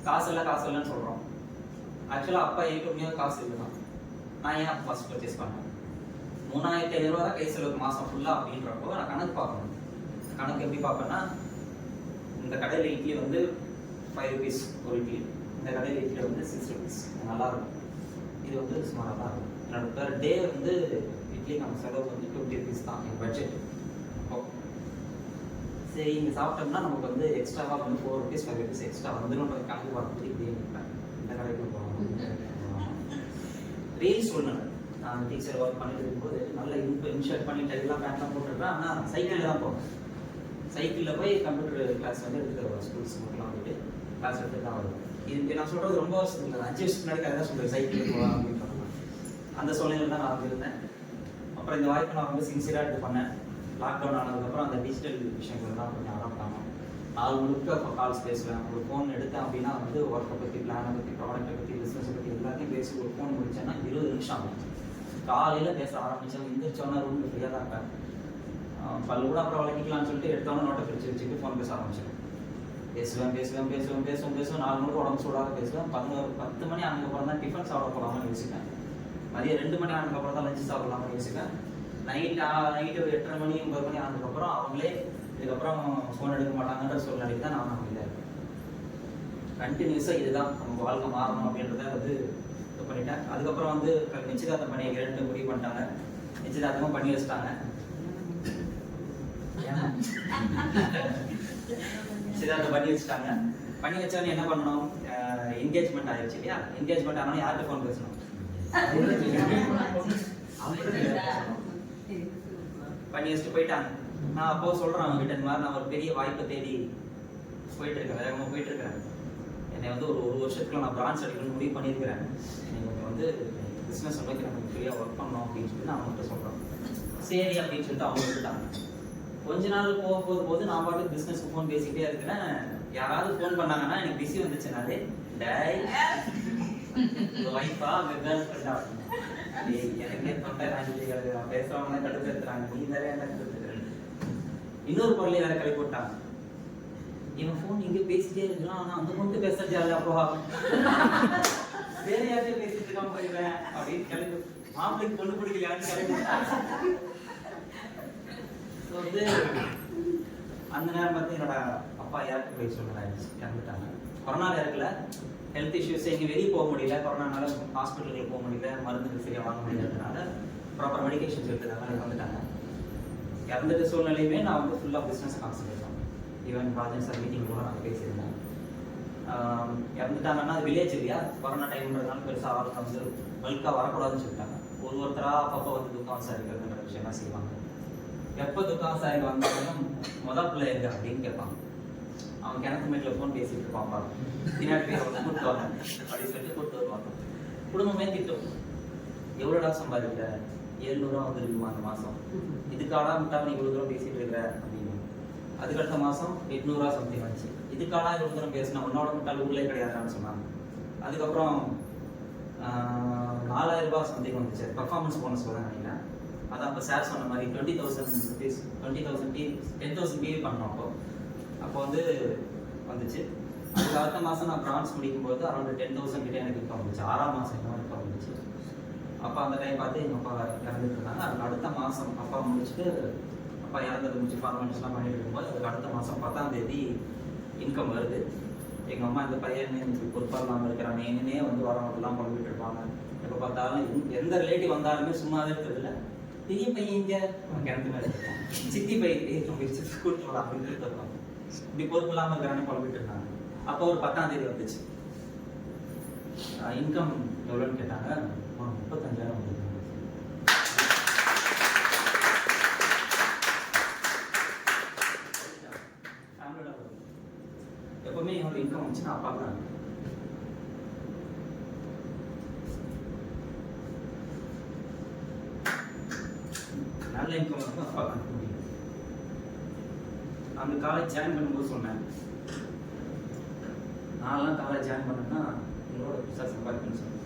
காசு இல்லைன்னு சொல்கிறோம். ஆக்சுவலாக அப்பா ஏற்கனவே காசு இல்லை தான். நான் ஏன் அப்போ ஃபஸ்ட் பர்ச்சேஸ் பண்ணேன்? 3500 ரூபா தான் கை செலவுக்கு மாதம் ஃபுல்லாக அப்படின்றப்போ நான் கணக்கு பார்க்கணும். கணக்கு எப்படி பார்ப்பேன்னா, இந்த கடையில் இட்லி வந்து 5 rupees ஒரு இட்லி, இந்த கடையில் இட்லி வந்து 6 rupees. நல்லாயிருக்கும். இது வந்து சுமாராக தான் இருக்கும். என்னோட பெர் டே வந்து இட்லிக்கான செலவு வந்து 20 rupees தான் என் பட்ஜெட். அப்போ சரி இங்கே சாப்பிட்டோம்னா நமக்கு வந்து எக்ஸ்ட்ராவாக வந்து 4 rupees 5 rupees எக்ஸ்ட்ரா வந்துடும் கணக்கு பார்த்துட்டு இப்படியே நிற்பேன். இந்த கடைக்கு போகணும். ரீல்ஸ் ஒன்று நான் டீச்சர் ஒர்க் பண்ணிட்டு இருக்கும்போது நல்ல இன்ஷர்ட் பண்ணிட்டு எல்லாம் பேண்ட்லாம் போட்டுருப்பேன். ஆனால் சைக்கிளில் தான் போவேன். சைக்கிளில் போய் கம்ப்யூட்டர் கிளாஸ் வந்து எடுத்துகிட்டு வருவேன். ஸ்கூல்ஸ் மட்டும்லாம் வந்துட்டு கிளாஸ் எடுத்துட்டு தான் வருவேன். இது நான் சொல்கிறது ரொம்ப வருஷத்துக்கு 5 வருஷத்துக்கு முன்னாடி கதை தான் சொல்கிறேன். சைக்கிளில் போகலாம் அப்படின்னு சொன்னேன். அந்த சூழ்நிலை தான் நான் இருந்தேன். அப்புறம் இந்த வாய்ப்பை நான் வந்து சின்சியராக இது பண்ணேன். லாக்டவுன் ஆனதுக்கப்புறம் அந்த டிஜிட்டல் விஷயங்கள் தான் கொஞ்சம் அடாப்ட் நாள் முழுக்க இப்போ கால்ஸ் பேசுவேன். ஒரு ஃபோன் எடுத்தேன் அப்படின்னா வந்து ஒர்க்கை பற்றி, பிளானை பற்றி, ப்ராடக்ட்டை பற்றி, பிஸ்னஸை பற்றி எல்லாத்தையும் பேசி ஒரு ஃபோன் முடிச்சேன்னா 20 நிமிஷம் ஆகும். காலையில் பேச ஆரம்பித்தேன். எந்திரிச்சோன்னா ரூமில் ஃப்ரீயாக தான் இருப்பேன். பல்லு கூட அப்புறம் வளர்க்கிக்கலாம்னு சொல்லிட்டு எடுத்தோன்னே நோட்டை பிரித்து வச்சுட்டு ஃபோன் பேச ஆரம்பிச்சேன். பேசுவேன் 4 மணிக்கு உடம்பு சூடாக பேசுவேன். 10 மணி ஆனதுக்கப்புறம் தான் டிஃபன் சாப்பிட போகலாமான்னு யோசிப்பேன். மதியம் 2 மணி ஆனதுக்கப்புறம் தான் லஞ்சு சாப்பிடலாமான்னு யோசிப்பேன். நைட்டு 8:30 மணி 9 மணி ஆனதுக்கப்புறம் அவங்களே இதுக்கப்புறம் ஃபோன் எடுக்க மாட்டாங்கன்ற சூழ்நிலைக்கு தான் நான் அமைதியாக இருக்கேன். கண்டினியூஸாக இதுதான் நம்ம வாழ்க்கை மாறணும் அப்படின்றத வந்து இது பண்ணிட்டேன். அதுக்கப்புறம் வந்து நிச்சயதார்த்தம் பண்ணி 2 முடிவு பண்ணிட்டாங்க. நிச்சயதார்த்தமும் பண்ணி வச்சுட்டாங்க. நிச்சயதார்த்தம் பண்ணி வச்சுட்டாங்க. பண்ணி வச்சவனே என்ன பண்ணணும், என்கேஜ்மெண்ட் ஆயிடுச்சு இல்லையா? என்கேஜ்மெண்ட் ஆனால் யார்கிட்ட ஃபோன் பேசணும்? பண்ணி வச்சுட்டு போயிட்டாங்க. நான் அப்போ சொல்கிறேன் அவங்ககிட்ட, இந்த மாதிரி நான் ஒரு பெரிய வாய்ப்பை தேடி போயிட்டுருக்கேன், வேகமாக போயிட்டுருக்கேன். என்னை வந்து ஒரு வருஷத்துக்குள்ள நான் பிரான்ச் அடிக்கணும்னு முடிவு பண்ணியிருக்கிறேன். நீங்கள் வந்து பிஸ்னஸ் நோக்கி நம்ம ஃப்ரீயாக ஒர்க் பண்ணோம் அப்படின்னு சொல்லிட்டு நான் அவங்ககிட்ட சொல்கிறேன். சரி அப்படின்னு சொல்லிட்டு அவங்க விட்டுட்டாங்க. கொஞ்ச நாள் போது நான் பாட்டு பிஸ்னஸ்க்கு ஃபோன் பேசிக்கிட்டே இருக்கிறேன். யாராவது ஃபோன் பண்ணாங்கன்னா எனக்கு பிஸி வந்துச்சுனாலே டேய் ஒய்ஃபா கேர்ள் ஃப்ரெண்டா எனக்கே தொண்டை பேசுறவங்க கடுப்பேற்றுறாங்க, நீ வேற என்ன கடுப்பேற்றுறேன். இன்னொரு பொருளை வேற கிளப்பி போட்டாங்க. இவன் ஃபோன் இங்கே பேசிட்டே இருக்கலாம், ஆனால் அந்த பொண்ணு பேசுறது யாரு அப்போ வேற யார்கிட்ட பேசிட்டு இருக்காம போயிடுவேன் அப்படின்னு கிளம்பி மாப்பிளைக்கு பொண்ணு பிடிக்கலையான்னு கிளம்பி வந்து அந்த நேரம் பார்த்து என்னோட அப்பா இறக்கு போய் இறந்துட்டாங்க. கொரோனாவில் இறக்கல, ஹெல்த் இஷ்யூஸ், எங்கே வெளியே போக முடியல, கொரோனானால ஹாஸ்பிட்டலுக்கு போக முடியல, மருந்துகள் சரியாக வாங்க முடியாததுனால ப்ராப்பர் மெடிக்கேஷன்ஸ் எடுத்ததுனால இறந்துட்டாங்க. இறந்துட்ட சூழ்நிலையுமே நான் வந்து ஃபுல்லாக பிஸ்னஸ் கான்சன்ட்ரேட் பண்ணேன். ஈவன் ராஜன் சார் மீட்டிங் கூட நாங்கள் பேசியிருந்தோம். இறந்துட்டாங்கன்னா அது வில்லேஜ் இல்லையா, கொரோனா டைம்ன்றதுனால பெருசாக ஆளுக்கு வந்து பல்காக வரக்கூடாதுன்னு சொல்லிட்டாங்க. ஒருத்தராக அப்பப்போ வந்து துக்கம் விசாரிக்கிறதுன்ற விஷயம்லாம் செய்வாங்க. எப்போ துக்கம் விசாரிக்க வந்தாலும் முதல் பிள்ளை எங்க அப்படின்னு கேட்பாங்க. அவன் கிணத்து மேட்டில் ஃபோன் பேசிட்டு இருப்பான், பின்னாடி பேர் வந்து கூப்பிட்டு வாங்க அப்படின்னு சொல்லிட்டு கூப்பிட்டு வருவாங்க. குடும்பமே திட்டம், எவ்வளோடா சம்பாதிக்கிற, 700 வந்துருக்குமா அந்த மாதம், இதுக்காடா முட்டாக நீ இவ்வளோ தூரம் பேசிட்டு இருக்கிற அப்படின்னு. அதுக்கடுத்த மாதம் 800 சம்திங் வந்துச்சு. இதுக்காடா இவ்வளோ தூரம் பேசினா உன்னோட முட்டால் ஊர்லேயே கிடையாதுன்னு சொன்னாங்க. அதுக்கப்புறம் 4000 சம்திங் வந்துச்சு. பெர்ஃபார்மன்ஸ் போனஸ் தான் நினைக்கிறேன். அதான் அப்போ சார் சொன்ன மாதிரி 20,000 rupees 10,000 PV பண்ணோம். அப்போ வந்து வந்துச்சு. அதுக்கு அடுத்த மாதம் நான் பிரான்ஸ் முடிக்கும்போது அரௌண்ட் 10,000 கிட்டே எனக்கு இருக்க வந்துச்சு. 6ஆம் மாதம் என்ன இருக்க வந்துச்சு. அப்போ அந்த டைம் பார்த்து எங்கள் அப்பா இறந்துட்டு இருந்தாங்க. அதுக்கு அடுத்த மாதம் அப்பா முடிச்சுட்டு, அப்பா இறந்தது முடிச்சு ஃபார்மாலிட்டிஸ்லாம் பண்ணிட்டு இருக்கும்போது அதுக்கு அடுத்த மாதம் 10ஆம் தேதி இன்கம் வருது. எங்கள் அம்மா இந்த பையன் எனக்கு பொறுப்பாக இல்லாமல் இருக்கிறாங்க, என்னன்னே வந்து வரவங்கலாம் குழம்பிட்டு இருப்பாங்க. எப்போ பார்த்தாலும் எந்த ரிலேட்டிவ் வந்தாலுமே சும்மாவே இருக்கிறதில்ல. பெரிய பையன் இங்கே கிணத்து மேலே இருக்கான், சித்தி பையன் கூட்டு வரலாம் அப்படின்னு இருப்பாங்க. இப்படி பொறுப்பு இல்லாமல் இருக்கிறானே குழம்பிட்டு இருந்தாங்க. அப்போ ஒரு 10ஆம் தேதி வந்துச்சு. இன்கம் எவ்வளோன்னு கேட்டாங்க. 35,000 வந்து. எப்பவுமே என்னோட இன்கம் வந்துச்சுன்னா அப்பா தான் நல்ல இன்கம் வந்து அப்பா பண்ண முடியும். அந்த காலேஜ் ஜாயின் பண்ணும்போது சொன்னேன், நான்லாம் காலேஜ் ஜாயின் பண்ணேன்னா உங்களோட புதுசாக சம்பாதிக்கணும்னு சொன்னேன்.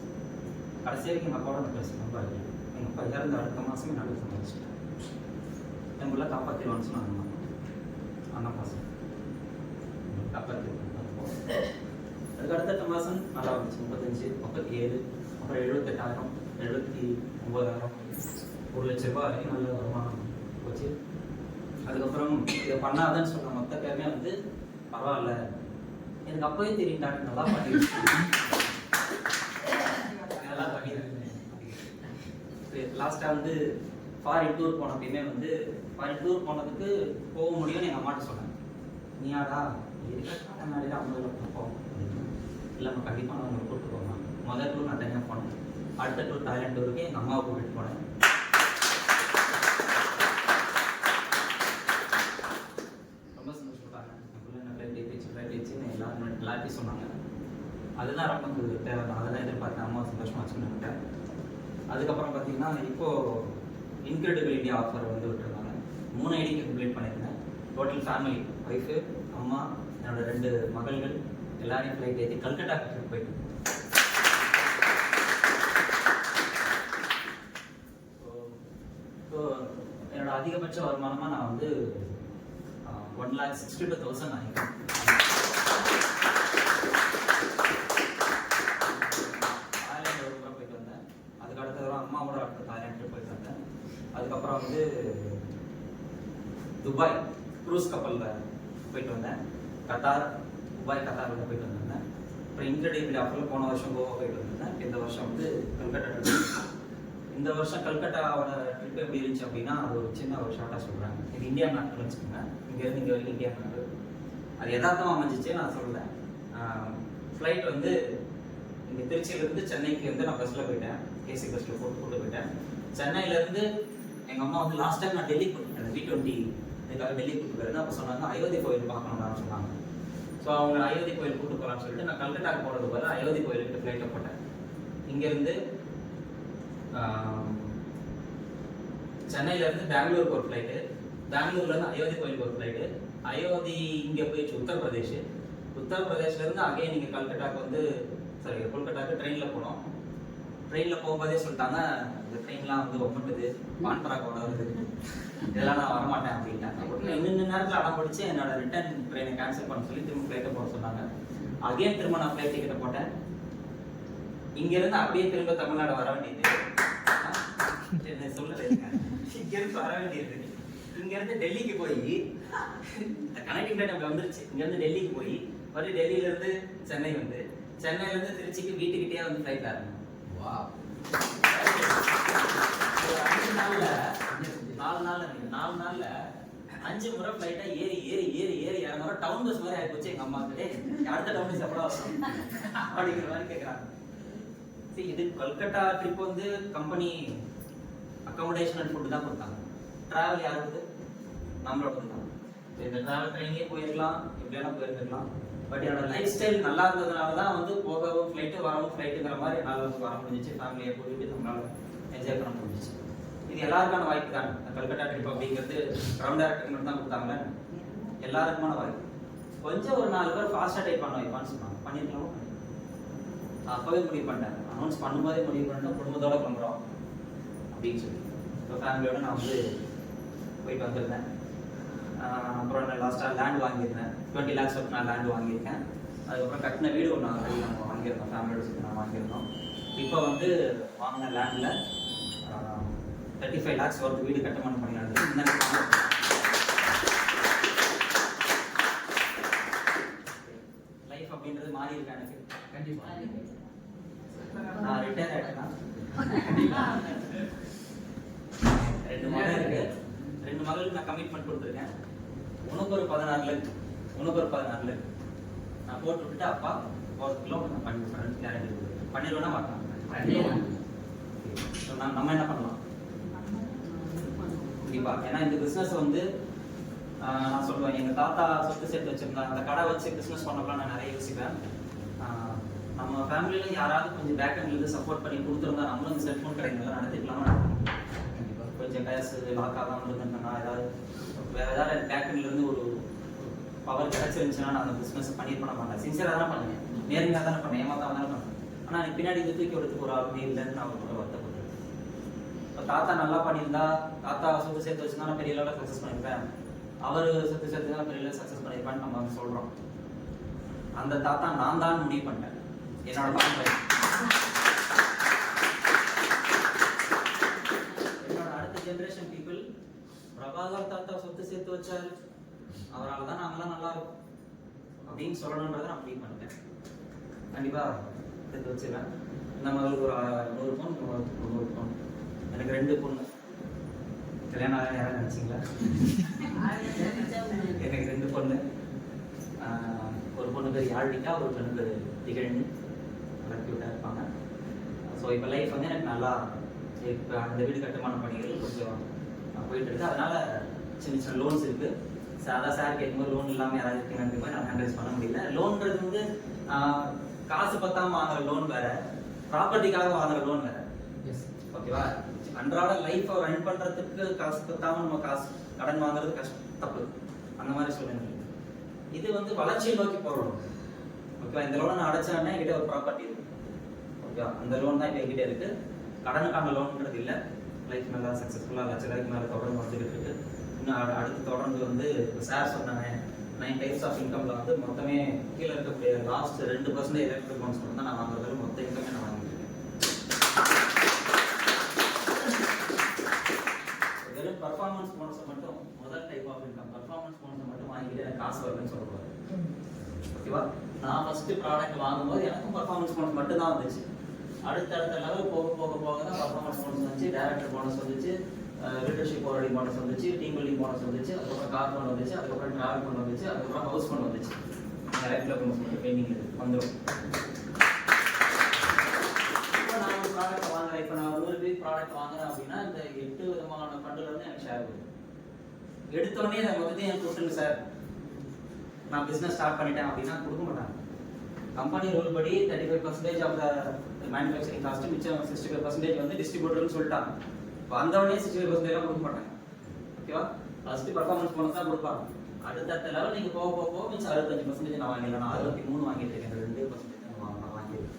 கடைசி வரைக்கும் எங்கள் அப்பாவோட நான் பேச சம்பாதிக்கேன். எங்கள் அப்பா இறந்த அடுத்த மாதமே நல்ல சம்பாதிச்சிட்டேன். எங்களால் காப்பாற்றிடுவான்னு சொன்னாங்க. அண்ணா மாதம் காப்பாற்றிடுவாங்க. அதுக்கு அடுத்த மாதம் நல்லா வந்துச்சு. 35, 37, அப்புறம் 78,000, 79,000, 1,00,000 ரூபாய் வரைக்கும் நல்ல வருமானம் போச்சு. அதுக்கப்புறம் இதை பண்ணாதன்னு சொன்ன மொத்த பேருமே வந்து பரவாயில்ல, எனக்கு அப்பவே தெரியும்டாங்க, நல்லா பண்ணிருக்கேன், நல்லா பண்ணியிருக்கேன். லாஸ்ட்டாக வந்து ஃபாரின் டூர் போனப்பயுமே வந்து ஃபாரின் டூர் போனதுக்கு போக முடியும்னு எங்கள் அம்மாட்ட சொன்னேன். நீயாடா முன்னாடி 50 லட்சம் போவோம் இல்லைம்மா, கண்டிப்பாக நான் உங்களை கூப்பிட்டு போவேன். முதல் டூர் நான் தனியாக போனேன். அடுத்த டூர் தாய்லாந்து டூருக்கு எங்கள் அம்மாவை கூப்பிட்டு போனேன். ரொம்ப சந்தோஷப்பட்டாங்க. என் என்ன ஃப்ளைட் வச்சுன்னு எல்லாத்தையும் சொன்னாங்க. அதுதான் நமக்கு தேவை. அதை தான் எதிர்பார்த்தேன். அம்மா சந்தோஷமாக வச்சுன்னு நினைக்கிறேன். அதுக்கப்புறம் பார்த்தீங்கன்னா இப்போ இன்கிரெடிபிள் இந்தியா ஆஃபர் வந்து விட்டுருந்தாங்க. 3 ஐடிக்கு கம்ப்ளீட் பண்ணியிருந்தேன். டோட்டல் ஃபேமிலி, ஒய்ஃபு, அம்மா, என்னோட 2 மகள்கள் எல்லாரையும் ஃப்ளைட் ஏற்றி கல்கட்டா ட்ரிப் போயிட்டு. ஸோ என்னோட அதிகபட்ச வருமானமாக நான் வந்து 1,62,000 நினைக்கிறேன். தாய்லாந்து ஒரு முறை போயிட்டு வந்தேன். அதுக்கு அடுத்த தடவை அம்மாவோட அடுத்த தாய்லாந்து ட்ரிப் போயிட்டு வந்தேன். அதுக்கப்புறம் வந்து துபாய் க்ரூஸ் கப்பலில் போயிட்டு வந்தேன். கத்தாரில் போயிட்டு வந்திருந்தேன். அப்புறம் இன்கிரெடிபிள் ஆஃபரில் போன வருஷம் கோவா போயிட்டு வந்திருந்தேன். இந்த வருஷம் வந்து கல்கட்டா ட்ரிப். இந்த வருஷம் கல்கட்டாவோட ட்ரிப் எப்படி இருந்துச்சு அப்படின்னா, அது ஒரு சின்ன ஒரு ஷார்ட்டாக சொல்கிறாங்க. இது இந்தியா மேப்னு வச்சுக்கோங்க. இங்கேருந்து இங்கே வரைக்கும் இந்தியா மேப்பு. அது யதார்த்தமாக அமைஞ்சிச்சு, நான் சொல்கிறேன். ஃப்ளைட் வந்து இங்கே திருச்சியிலேருந்து சென்னைக்கு வந்து நான் பஸ்ஸில் போயிட்டேன். ஏசி பஸ்ஸில் கூட்டு போயிட்டேன். சென்னையிலேருந்து எங்கள் அம்மா வந்து லாஸ்ட் டைம் நான் டெல்லி போயிட்டேன். V20 இதுக்காக டெல்லி கூப்பிட்டு போயிருந்தேன். அப்போ சொன்னாங்க அயோத்தி கோயில் பார்க்கணும்னு சொன்னாங்க. ஸோ அவங்க அயோத்தி கோயில் கூப்பிட்டு போகலான்னு சொல்லிட்டு நான் கல்கட்டாக்கு போகிறது போல அயோத்தி கோயிலுக்கு ஃப்ளைட்டை போட்டேன். இங்கேருந்து சென்னையிலேருந்து பெங்களூருக்கு ஒரு ஃப்ளைட்டு, பெங்களூர்லேருந்து அயோத்தி கோயிலுக்கு ஒரு ஃப்ளைட்டு, அயோத்தி இங்கே போயிடுச்சு உத்தரப்பிரதேஷ்லேருந்து அகைன் நீங்கள் கல்கட்டாக்கு வந்து கொல்கட்டாக்கு ட்ரெயினில் போனோம். ட்ரெயினில் போகும்போதே சொல்லிட்டாங்க, இந்த ட்ரெயின்லாம் வந்து ஒப்பட்டுது, பான்பராக் வருது, இதெல்லாம் நான் வரமாட்டேன் அப்படின்ட்டாங்க. இன்னும் நேரத்தில் அடம் பிடிச்சி என்னோட ரிட்டர்ன் ட்ரெயினை கேன்சல் பண்ண சொல்லி திரும்ப ஃப்ளைட்டை போட சொன்னாங்க. அகைன் திரும்ப நான் ஃப்ளைட் டிக்கெட்டை போட்டேன். இங்கேருந்து அப்படியே திரும்ப தமிழ்நாடு வர வேண்டியது. சொல்லலை, இங்கேருந்து வர வேண்டியது. இங்கேருந்து டெல்லிக்கு போய் கனெக்டிங் ஃப்ளைட் அப்படி வந்துருச்சு. இங்கேருந்து டெல்லிக்கு போய் மறுபடியும் டெல்லியிலேருந்து சென்னை வந்து சென்னையிலேருந்து திருச்சிக்கு வீட்டுக்கிட்டே வந்து ஃப்ளைட் ஆரம்பிச்சு. 4 நாள்ல 5 முறை ஃப்ளைட்டா ஏறி ஏறி ஏறி ஏறி இறங்குற டவுன் பஸ் மாதிரி ஆயிப்போச்சு. எங்க அம்மாக்கு அடுத்த டவுன் பஸ் எப்படா வரும் அப்படிங்கிற மாதிரி கேட்குறாங்க. சரி, இது கல்கட்டா ட்ரிப் வந்து கம்பெனி அக்காமடேஷன் அண்ட் ஃபுட்டு தான் கொடுத்தாங்க. டிராவல் யாருக்கு? நம்மளோட தான். இந்த டிராவல் ட்ரெயினே போயிருக்கலாம், எப்படியான போயிருக்கலாம். பட் என்னோட லைஃப் ஸ்டைல் நல்லா இருந்ததுனால தான் வந்து போகவும் ஃப்ளைட்டு வரவும் ஃப்ளைட்டுங்கிற மாதிரி என்னால் வந்து வர முடிஞ்சிச்சு. ஃபேமிலியை கூட்டிகிட்டு நம்மளால் என்ஜாய் பண்ண முடிஞ்சிச்சு. இது எல்லாருக்கான வாய்ப்பு தான். கல்கட்டா ட்ரிப் அப்படிங்கிறது கிரவுண்ட் டேரக்டர் மட்டும் தான் கொடுத்தாங்களே, எல்லாருக்குமான வாய்ப்பு. கொஞ்சம் ஒரு 4 பேர் ஃபாஸ்ட்டாக டைப் பண்ண வைப்பான்னு சொன்னாங்க. பண்ணியிருக்கலாமா? அப்போவே முடிவு பண்ணிட்டேன். அனௌன்ஸ் பண்ணும்போதே முடிவு பண்ணிட்டேன், குடும்பத்தோடு பண்ணுறோம் அப்படின்னு சொல்லி. இப்போ ஃபேமிலியோடு நான் வந்து போயிட்டு வந்திருந்தேன். அப்புறம் நான் லாஸ்ட்டாக லேண்ட் வாங்கியிருந்தேன். 20 lakhs நான் லேண்ட் வாங்கியிருக்கேன். அதுக்கப்புறம் கட்டின வீடு ஒன்று ஆல்ரெடி நம்ம வாங்கியிருந்தோம், ஃபேமிலியோட சேர்த்து நான் வாங்கியிருந்தோம். இப்போ வந்து வாங்கின லேண்டில் 35 lakhs worth வீடு கட்டுமானம் பண்ணிடுறது. இந்த லைஃப் அப்படின்றது மாறி இருக்கா எனக்கு? கண்டிப்பாக. நான் ரிட்டையர் ஆகிட்டேன்னா 2 மகள் இருக்கு. 2 மகளுக்கு நான் கமிட்மெண்ட் கொடுத்துருக்கேன். உனக்கு ஒரு 16 இருக்கு, உனக்கு ஒரு 16 இருக்கு. நான் போட்டு விட்டுட்டு அப்பா போகிறதுக்குள்ள நான் பண்ணி கேரண்டி பண்ணிடுவேன்னா மாட்டேன். நம்ம என்ன பண்ணலாம்? கண்டிப்பாக. ஏன்னா இந்த பிஸ்னஸ் வந்து நான் சொல்லுவேன், எங்கள் தாத்தா சொத்து சேர்த்து வச்சுருந்தாங்க. அந்த கடை வச்சு பிஸ்னஸ் பண்ணலாம் நான் நிறைய யோசிப்பேன். நம்ம ஃபேமிலியில் யாராவது கொஞ்சம் பேக்கெண்ட்லேருந்து சப்போர்ட் பண்ணி கொடுத்துருந்தா நம்மளும் இந்த செல்ஃபோன் கடைகள் நடத்திக்கலாமா? கொஞ்சம் கேஸ் லாக் ஆகாமல் இருந்தேன்னா வேறு ஏதாவது பேக்கெண்ட்லேருந்து ஒரு பவர் கிடச்சிருந்துச்சுன்னா நான் அந்த பிஸ்னஸ் பண்ணியிருக்க மாட்டேன். சின்சியராக தானே பண்ணுவேன், நேர்மையாக தானே பண்ணேன், ஏமாத்தான் தானே பண்ணேன். ஆனால் எனக்கு பின்னாடி இது தூக்கி எடுத்துக்கு ஒரு ஆளுமே இல்லைன்னு நான் கூட வருத்தப்பட்டேன். இப்போ தாத்தா நல்லா பண்ணியிருந்தா, தாத்தா சொத்து சேர்த்து வச்சுருந்தா நான் பெரிய லெவலில் சக்ஸஸ் பண்ணியிருப்பேன், அவர் சொத்து சேர்த்து தான் பெரிய லெவலில் சக்ஸஸ் பண்ணியிருப்பேன்னு நம்ம வந்து சொல்கிறோம். அந்த தாத்தா நான் தான் முடிவு பண்ணிட்டேன் என்னோட பாரம்பரியம். என்னோட அடுத்த ஜென்ரேஷன் பீப்புள் பிரபாகர் தாத்தா சொத்து சேர்த்து வச்சாரு, அவரால் தான் நாங்களாம் நல்லா இருக்கும் அப்படின்னு சொல்லணுன்றதை நான் முடிவு பண்ணிட்டேன். கண்டிப்பாக சேர்த்து வச்சுருவேன். இந்த மகளுக்கு ஒரு 100 பவுன், 100 பவுன். எனக்கு 2 பொண்ணு. கல்யாணம் ஆக யாரும் நினச்சிங்களா? எனக்கு 2 பொண்ணு. ஒரு பொண்ணு பேர் யாழ்விக்கா, ஒரு பொண்ணு பேர் திகழ்னு. நல்லா க்யூட்டாக இருப்பாங்க. ஸோ இப்போ லைஃப் வந்து எனக்கு நல்லா இப்போ அந்த வீடு கட்டுமான பணிகள் கொஞ்சம் போயிட்டு இருக்கு. அதனால சின்ன சின்ன லோன்ஸ் இருக்குது. சார் கேட்கும்போது லோன் இல்லாமல் யாராவது இருக்கீங்கன்ற மாதிரி நான் ஹேண்டில்ஸ் பண்ண முடியல. லோன்றது வந்து காசு பத்தாமல் வாங்குற லோன் வேறு, ப்ராப்பர்ட்டிக்காக வாங்குற லோன் வேறு. ஓகேவா? அன்றாட லைஃப்பை ரன் பண்ணுறதுக்கு காசு கொடுத்தாம நம்ம காசு கடன் வாங்குறது தப்பு. அந்த மாதிரி சூழ்நிலை. இது வந்து வளர்ச்சியை நோக்கி போகிறோம். ஓகேவா? இந்த லோனை நான் அடைச்சேன்னா என்கிட்ட ஒரு ப்ராப்பர்ட்டி இருக்கு. ஓகேவா? அந்த லோன் தான் இப்போ என்கிட்ட இருக்கு. கடனுக்கான லோனுங்கிறது இல்லை. லைஃப் நல்லா சக்ஸஸ்ஃபுல்லாக லட்ச ரூபாய்க்கு மேலே தொடர்ந்து வந்துட்டு இருக்கு. இன்னும் அடுத்து தொடர்ந்து வந்து சார் சொன்னாங்க 9 டைப்ஸ் ஆஃப் இன்கம்ல வந்து மொத்தமே கீழே இருக்கக்கூடிய லாஸ்ட் 2% எலக்ட்ரிக் போனஸ் மட்டும் தான் நான் வாங்குறதுல மொத்த இன்கமே நான் வாங்கிட்டு இருக்கேன். வெறும் பர்ஃபார்மன்ஸ் போனஸை மட்டும் முதல் டைப் ஆஃப் இன்கம் பர்ஃபார்மன்ஸ் போனஸை மட்டும் வாங்கிட்டு எனக்கு காசு வருதுன்னு சொல்லக்கூடாது. ஓகேவா? நான் ஃபர்ஸ்ட் ப்ராடக்ட் வாங்கும்போது எனக்கும் பர்ஃபார்மன்ஸ் போனஸ் மட்டும் தான் வந்துச்சு. அடுத்த லெவல் போக போக போக தான் பர்ஃபார்மன்ஸ் போனஸ் வந்துச்சு, டைரக்டர் போனஸ் வந்துச்சு, லீடர்ஷிப் போராடி போனஸ் வந்துச்சு, டீம் பில்டிங் போனஸ் வந்துச்சு, அதுக்கப்புறம் கார் போன் வந்துச்சு, அதுக்கப்புறம் டிராவல் போன் வந்துச்சு, அதுக்கப்புறம் ஹவுஸ் போன் வந்துச்சு. லைஃப்ல போனஸ் மட்டும் பெயிண்டிங் வந்துடும். இப்போ நான் ஒரு ப்ராடக்ட் வாங்குறேன். இப்போ நான் 100 ரூபாய்க்கு ப்ராடக்ட் வாங்குறேன் அப்படின்னா இந்த 8 விதமான ஃபண்டுல இருந்து எனக்கு ஷேர் வரும். எடுத்தோடனே அதை மொத்தத்தையும் எனக்கு கொடுத்துருங்க சார், நான் பிஸ்னஸ் ஸ்டார்ட் பண்ணிட்டேன் அப்படின்னா கொடுக்க மாட்டாங்க. கம்பெனி ரூல் படி 35% ஆஃப் த மேனுஃபேக்சரிங் காஸ்ட், மிச்சம் 65% வந்து டிஸ்ட்ரிபியூட்டர்னு சொல்லிட்டாங்க. வந்தவனே 65% எல்லாம் கொடுக்க மாட்டாங்க. ஓகேவா? ஃபர்ஸ்ட் பர்ஃபார்மன்ஸ் போனஸ் தான் கொடுப்பாங்க. அடுத்த லெவல் நீங்க போக போக போக மிச்சம் 65% நான் வாங்கிடலாம். நான் 63 வாங்கிட்டு இருக்கேன். 2% நான் வாங்கிடுவேன்.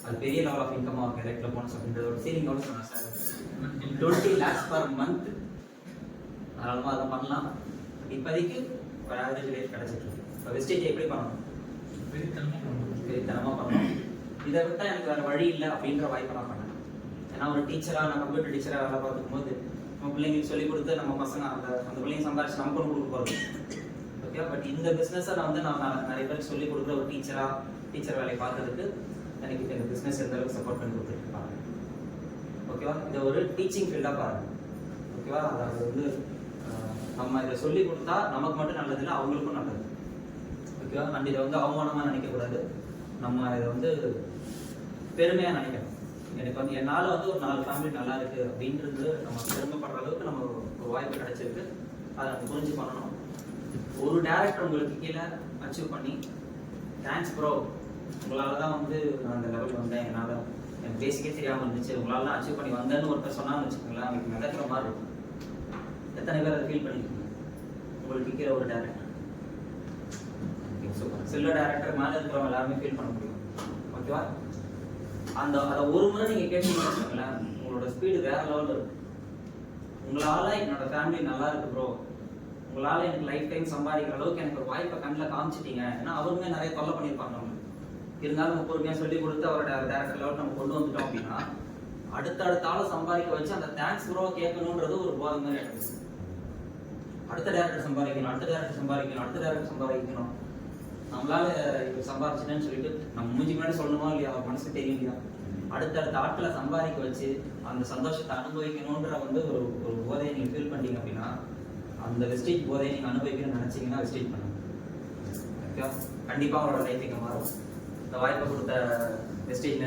அது பெரிய லெவல் ஆஃப் இன்கம் ஆகும். டைரக்ட்ல போனஸ் அப்படின்றது ஒரு சீலிங் எவ்வளோ சொன்னா சார் 20 lakhs per month. அதனால அதை பண்ணலாம். இப்போதைக்கு ஒரு ஆவரேஜ் ரேட் கிடைச்சிட்டு இருக்கு. இப்போ வெஸ்டேஜ் எப்படி பண்ணணும்? பெரியத்தனமாக பண்ணணும். இதை விட்டால் எனக்கு வேறு வழி இல்லை அப்படின்ற வாய்ப்பை நான் பண்ணேன். ஏன்னா ஒரு டீச்சராக, நான் கம்ப்யூட்டர் டீச்சராக வேலை பார்த்துக்கும் போது நம்ம பிள்ளைங்களுக்கு சொல்லிக் கொடுத்து நம்ம பசங்க அந்த பிள்ளைங்க சம்பாரிச்சு நம்ம கொண்டு கொடுக்க போகிறது. ஓகே, பட் இந்த பிஸ்னஸை நான் வந்து நான் நிறைய பேருக்கு சொல்லிக் கொடுக்குற ஒரு டீச்சர் வேலையை பார்க்கறதுக்கு எனக்கு இந்த பிஸ்னஸ் எந்த அளவுக்கு சப்போர்ட் பண்ணி கொடுத்துருக்காங்க. ஓகேவா? இதை ஒரு டீச்சிங் ஃபீல்டாக பாருங்க. ஓகேவா? அதாவது வந்து நம்ம இதை சொல்லிக் கொடுத்தா நமக்கு மட்டும் நல்லது இல்லை, அவங்களுக்கும் நல்லது. ஓகேவா? அண்ட் இதை வந்து அவமானமாக நினைக்கக்கூடாது. நம்ம இதை வந்து பெருமையாக நினைக்கணும். எனக்கு வந்து என்னால் வந்து ஒரு 4 ஃபேமிலி நல்லா இருக்குது அப்படின்றது நம்ம பெருமைப்படுற அளவுக்கு நம்ம ஒரு வாய்ப்பு கிடைச்சிருக்கு. அதை நம்ம புரிஞ்சு பண்ணணும். ஒரு டேரக்டர் உங்களுக்கு கீழே அச்சீவ் பண்ணி தேங்க்ஸ் ப்ரோ, உங்களால் தான் வந்து நான் அந்த லெவலுக்கு வந்தேன், என்னால் எனக்கு பேசிக்கே தெரியாமல் இருந்துச்சு, உங்களால் தான் அச்சீவ் பண்ணி வந்தேன்னு ஒருத்தர் சொன்னான்னு வச்சுக்கோங்களேன், அவங்களுக்கு மிதக்கிற மாதிரி இருக்கும். எத்தனை பேர் அதை ஃபீல் பண்ணியிருக்கீங்க? உங்களுக்கு கீழே ஒரு டேரக்டர், சூப்பர். சில டேரக்டர் மேலே இருக்கிறவங்க எல்லாருமே ஃபீல் பண்ண முடியும். ஓகேவா? அதை ஒரு முறை நீங்கள் கேட்டீங்கன்னு வச்சுக்கோங்களேன், உங்களோட ஸ்பீடு வேற லெவலில் இருக்கும். உங்களால் என்னோட ஃபேமிலி நல்லா இருக்கு ப்ரோ, உங்களால் எனக்கு லைஃப் டைம் சம்பாதிக்கிற அளவுக்கு எனக்கு ஒரு வாய்ப்பை கண்ணில் காமிச்சிட்டீங்க. ஏன்னா அவருமே நிறைய தொல்லை பண்ணியிருப்பாங்க அவங்க. இருந்தாலும் நம்ம பொறுமையாக சொல்லி கொடுத்து அவரோட டேரக்டர் லெவல் நம்ம கொண்டு வந்துட்டோம் அப்படின்னா அடுத்த ஆளை சம்பாதிக்க வச்சு அந்த தேங்க்ஸ் ப்ரோ கேட்கணுன்றது ஒரு போதை மாதிரி ஆகிடுச்சு. அடுத்த டேரக்டர் சம்பாதிக்கணும், அடுத்த டேரக்டர் சம்பாதிக்கணும், அடுத்த டேரக்டர் சம்பாதிக்கணும். நம்மளால இப்போ சம்பாதிச்சுட்டேன்னு சொல்லிட்டு நம்ம மூஞ்சி முன்னாடி சொல்லணுமா இல்லையா, அவர் மனசுக்கு தெரியும் இல்லையா? அடுத்தடுத்த ஆட்களை சம்பாதிக்க வச்சு அந்த சந்தோஷத்தை அனுபவிக்கணுன்ற வந்து ஒரு போதையை நீங்கள் ஃபீல் பண்ணீங்க அப்படின்னா அந்த வெஸ்டேஜ் போதையை நீங்கள் அனுபவிக்கணும்னு நினச்சிங்கன்னா வெஸ்டேஜ் பண்ணுங்க. ஓகே, கண்டிப்பாக அவரோட லைஃப் இங்கே மாறும். இந்த வாய்ப்பை கொடுத்த வெஸ்டேஜ்